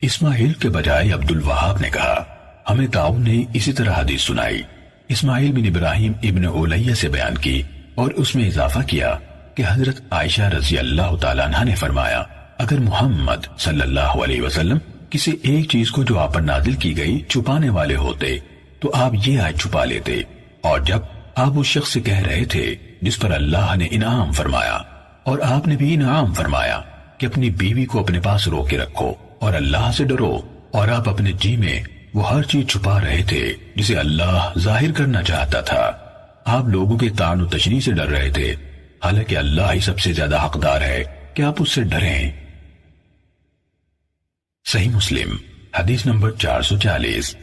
اسماعیل کے بجائے عبد الوہاب نے کہا، ہمیں طاؤن نے اسی طرح حدیث سنائی۔ اسماعیل بن ابراہیم ابن اولیہ سے بیان کی اور اس میں اضافہ کیا کہ حضرت عائشہ رضی اللہ تعالیٰ عنہ نے فرمایا، اگر محمد صلی اللہ علیہ وسلم کسی ایک چیز کو جو آپ پر نازل کی گئی چھپانے والے ہوتے تو آپ یہ آیت چھپا لیتے، اور جب آپ اس شخص سے کہہ رہے تھے جس پر اللہ نے انعام فرمایا، اور آپ نے بھی انعام فرمایا کہ اپنی بیوی کو اپنے پاس رو کے رکھو اور اللہ سے ڈرو، اور آپ اپنے جی میں وہ ہر چیز چھپا رہے تھے جسے اللہ ظاہر کرنا چاہتا تھا، آپ لوگوں کے طعن و تشنیع سے ڈر رہے تھے، حالانکہ اللہ ہی سب سے زیادہ حقدار ہے کہ آپ اس سے ڈریں۔ صحیح مسلم حدیث نمبر 440۔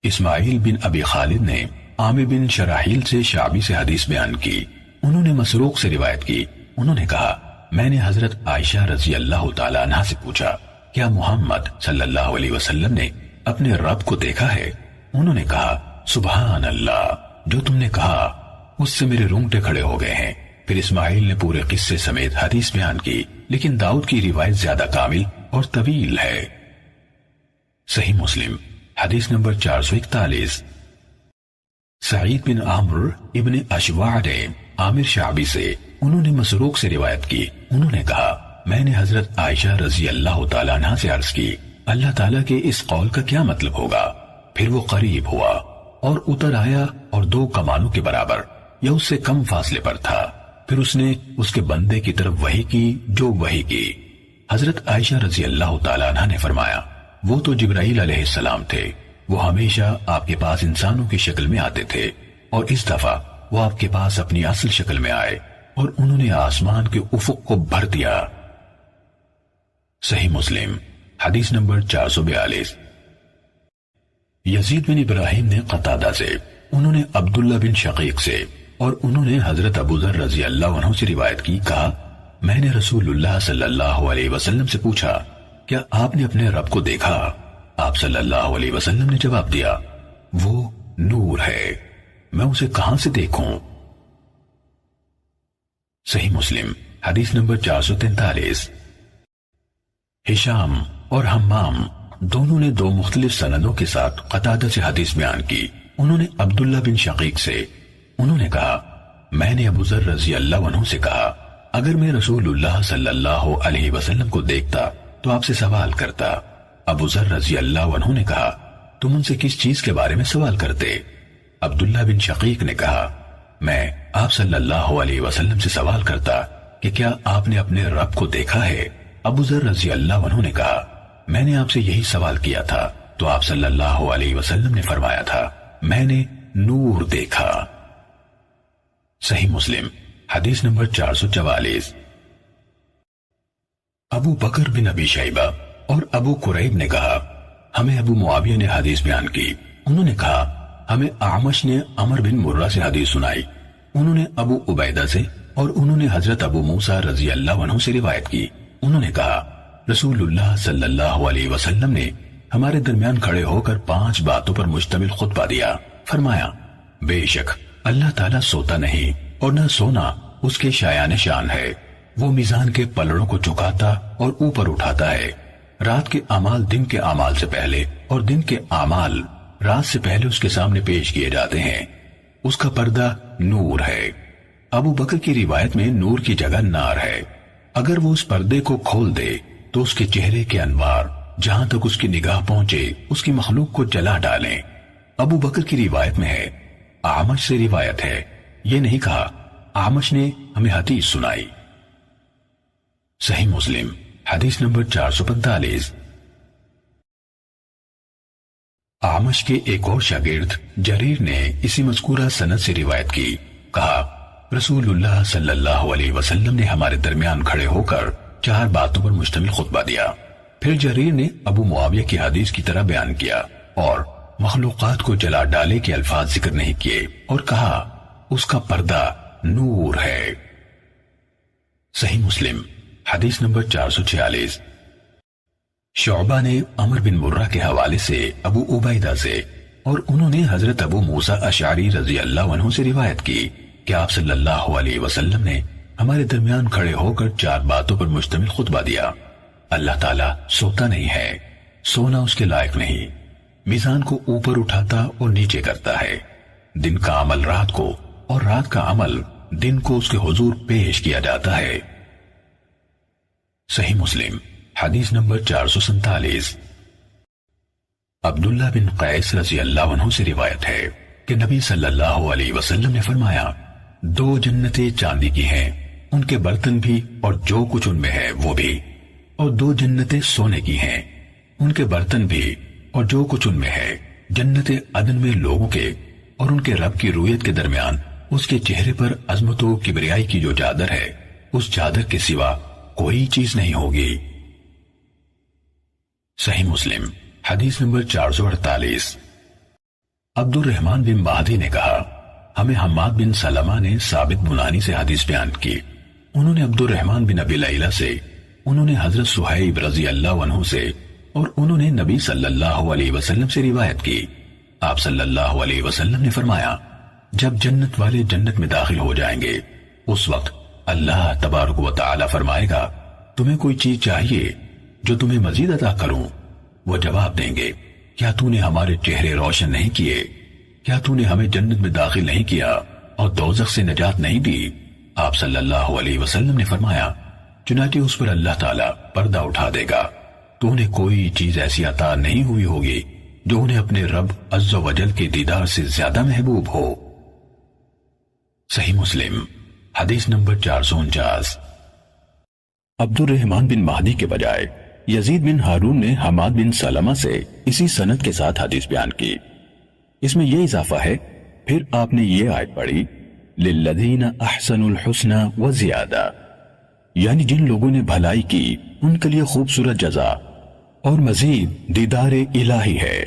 اسماعیل بن ابی خالد نے عامر بن شراحیل سے شعبی سے حدیث بیان کی، انہوں نے مسروق سے روایت کی، انہوں نے کہا، میں نے حضرت عائشہ رضی اللہ تعالیٰ عنہ سے پوچھا، کیا محمد صلی اللہ علیہ وسلم نے اپنے رب کو دیکھا ہے؟ انہوں نے کہا، سبحان اللہ، جو تم نے کہا اس سے میرے رونگٹے کھڑے ہو گئے ہیں۔ پھر اسماعیل نے پورے قصے سمیت حدیث بیان کی، لیکن داؤد کی روایت زیادہ کامل اور طویل ہے۔ صحیح مسلم حدیث نمبر 441۔ سعید بن عامر ابن اشواع نے عامر شعبی سے، انہوں نے مسروق سے روایت کی، انہوں نے کہا، میں نے حضرت عائشہ رضی اللہ تعالیٰ عنہ سے عرض کی، اللہ تعالیٰ کے اس قول کا کیا مطلب ہوگا؟ پھر وہ قریب ہوا اور اتر آیا اور 2 کمانوں کے برابر یا اس سے کم فاصلے پر تھا، پھر اس نے اس کے بندے کی طرف وحی کی جو وحی کی۔ حضرت عائشہ رضی اللہ تعالیٰ عنہ نے فرمایا، وہ تو جبرائیل علیہ السلام تھے، وہ ہمیشہ آپ کے پاس انسانوں کی شکل میں آتے تھے، اور اس دفعہ وہ آپ کے پاس اپنی اصل شکل میں آئے اور انہوں نے آسمان کے افق کو بھر دیا۔ صحیح مسلم حدیث نمبر 442۔ یزید بن ابراہیم نے قتادہ سے، انہوں نے عبداللہ بن شقیق سے، اور انہوں نے حضرت ابو ذر رضی اللہ عنہ سے روایت کی، کہا، میں نے رسول اللہ صلی اللہ علیہ وسلم سے پوچھا، کیا آپ نے اپنے رب کو دیکھا؟ آپ صلی اللہ علیہ وسلم نے جواب دیا، وہ نور ہے، میں اسے کہاں سے دیکھوں؟ صحیح مسلم حدیث نمبر 443۔ ہشام اور حمام دونوں نے 2 مختلف سندوں کے ساتھ قتادہ سے حدیث بیان کی، انہوں نے عبداللہ بن شقیق سے، انہوں نے کہا، میں نے ابو ذر رضی اللہ عنہ سے کہا، اگر میں رسول اللہ صلی اللہ علیہ وسلم کو دیکھتا تو آپ سے سوال کرتا۔ ابو ذر رضی اللہ عنہ نے کہا، تم ان سے کس چیز کے بارے میں سوال کرتے؟ عبداللہ بن شقیق نے کہا، میں آپ صلی اللہ علیہ وسلم سے سوال کرتا کہ کیا آپ نے اپنے رب کو دیکھا ہے؟ ابو ذر رضی اللہ عنہ نے کہا، میں نے آپ سے یہی سوال کیا تھا تو آپ صلی اللہ علیہ وسلم نے فرمایا تھا، میں نے نور دیکھا۔ صحیح مسلم حدیث نمبر 444۔ ابو بکر بن ابی شیبہ اور ابو قریب نے کہا، ہمیں ابو معاویہ نے حدیث بیان کی، انہوں نے کہا، ہمیں اعمش نے عمر بن مرہ سے حدیث سنائی، انہوں نے ابو عبیدہ سے، اور انہوں نے حضرت ابو موسیٰ رضی اللہ عنہ سے روایت کی، انہوں نے کہا رسول اللہ صلی اللہ علیہ وسلم نے ہمارے درمیان کھڑے ہو کر 5 باتوں پر مشتمل خطبہ دیا۔ فرمایا بے شک اللہ تعالیٰ سوتا نہیں اور نہ سونا اس کے شایان شان ہے، وہ میزان کے پلڑوں کو جھکاتا اور اوپر اٹھاتا ہے، رات کے اعمال دن کے اعمال سے پہلے اور دن کے اعمال رات سے پہلے اس کے سامنے پیش کیے جاتے ہیں، اس کا پردہ نور ہے۔ ابو بکر کی روایت میں نور کی جگہ نار ہے، اگر وہ اس پردے کو کھول دے تو اس کے چہرے کے انوار جہاں تک اس کی نگاہ پہنچے اس کی مخلوق کو جلا ڈالیں۔ ابو بکر کی روایت میں ہے، اعمش سے روایت ہے، یہ نہیں کہا اعمش نے ہمیں حدیث سنائی۔ صحیح مسلم حدیث نمبر 445۔ اعمش کے ایک اور شاگرد جریر نے اسی مذکورہ سند سے روایت کی، کہا رسول اللہ صلی اللہ علیہ وسلم نے ہمارے درمیان کھڑے ہو کر 4 باتوں پر مشتمل خطبہ دیا۔ پھر جریر نے ابو معاویہ کی حدیث کی طرح بیان کیا اور مخلوقات کو جلا ڈالے کے الفاظ ذکر نہیں کیے اور کہا اس کا پردہ نور ہے۔ صحیح مسلم حدیث نمبر 446۔ شعبہ نے عمر بن مرہ کے حوالے سے ابو عبیدہ سے اور انہوں نے حضرت ابو موسیٰ اشعری رضی اللہ عنہ سے روایت کی کہ آپ صلی اللہ علیہ وسلم نے ہمارے درمیان کھڑے ہو کر 4 باتوں پر مشتمل خطبہ دیا۔ اللہ تعالیٰ سوتا نہیں ہے، سونا اس کے لائق نہیں، میزان کو اوپر اٹھاتا اور نیچے کرتا ہے، دن کا عمل رات کو اور رات کا عمل دن کو اس کے حضور پیش کیا جاتا ہے۔ صحیح مسلم حدیث نمبر 447۔ عبداللہ بن قیس رضی اللہ عنہ سے روایت ہے کہ نبی صلی اللہ علیہ وسلم نے فرمایا 2 جنتیں چاندی کی ہیں، ان کے برتن بھی اور جو کچھ ان میں ہے وہ بھی، اور 2 جنتیں سونے کی ہیں، ان کے برتن بھی اور جو کچھ ان میں ہے، جنت عدن میں لوگوں کے اور ان کے رب کی رویت کے درمیان اس کے چہرے پر عظمت و کبریائی کی جو چادر ہے اس چادر کے سوا کوئی چیز نہیں ہوگی۔ صحیح مسلم حدیث نمبر 448۔ عبد الرحمن بن مہدی نے کہا ہمیں حماد بن سلمہ نے ثابت بنانی سے حدیث بیان کی، انہوں نے عبد الرحمن بن ابی لیلہ سے، انہوں نے حضرت صہیب رضی اللہ عنہ سے اور انہوں نے نبی صلی اللہ علیہ وسلم سے روایت کی، آپ صلی اللہ علیہ وسلم نے فرمایا جب جنت والے جنت میں داخل ہو جائیں گے اس وقت اللہ تبارک و تعالی فرمائے گا تمہیں کوئی چیز چاہیے جو تمہیں مزید عطا کروں؟ وہ جواب دیں گے کیا تو نے ہمارے چہرے روشن نہیں کیے؟ کیا تو نے ہمیں جنت میں داخل نہیں کیا اور دوزخ سے نجات نہیں دی؟ آپ صلی اللہ علیہ وسلم نے فرمایا چنانچہ اس پر اللہ تعالیٰ پردہ اٹھا دے گا، تو انہیں کوئی چیز ایسی عطا نہیں ہوئی ہوگی جو انہیں اپنے رب عز و جل کے دیدار سے زیادہ محبوب ہو۔ صحیح مسلم حدیث نمبر 449۔ عبد الرحمن بن مہدی کے بجائے یزید بن ہارون نے حماد بن سلمہ سے اسی سند کے ساتھ حدیث بیان کی، اس میں یہ اضافہ ہے پھر آپ نے یہ آیت پڑھی للذین احسنوا الحسنى وزیادہ، یعنی جن لوگوں نے بھلائی کی ان کے لیے خوبصورت جزا اور مزید دیدار الہی ہے۔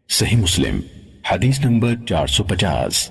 صحیح مسلم حدیث نمبر 450۔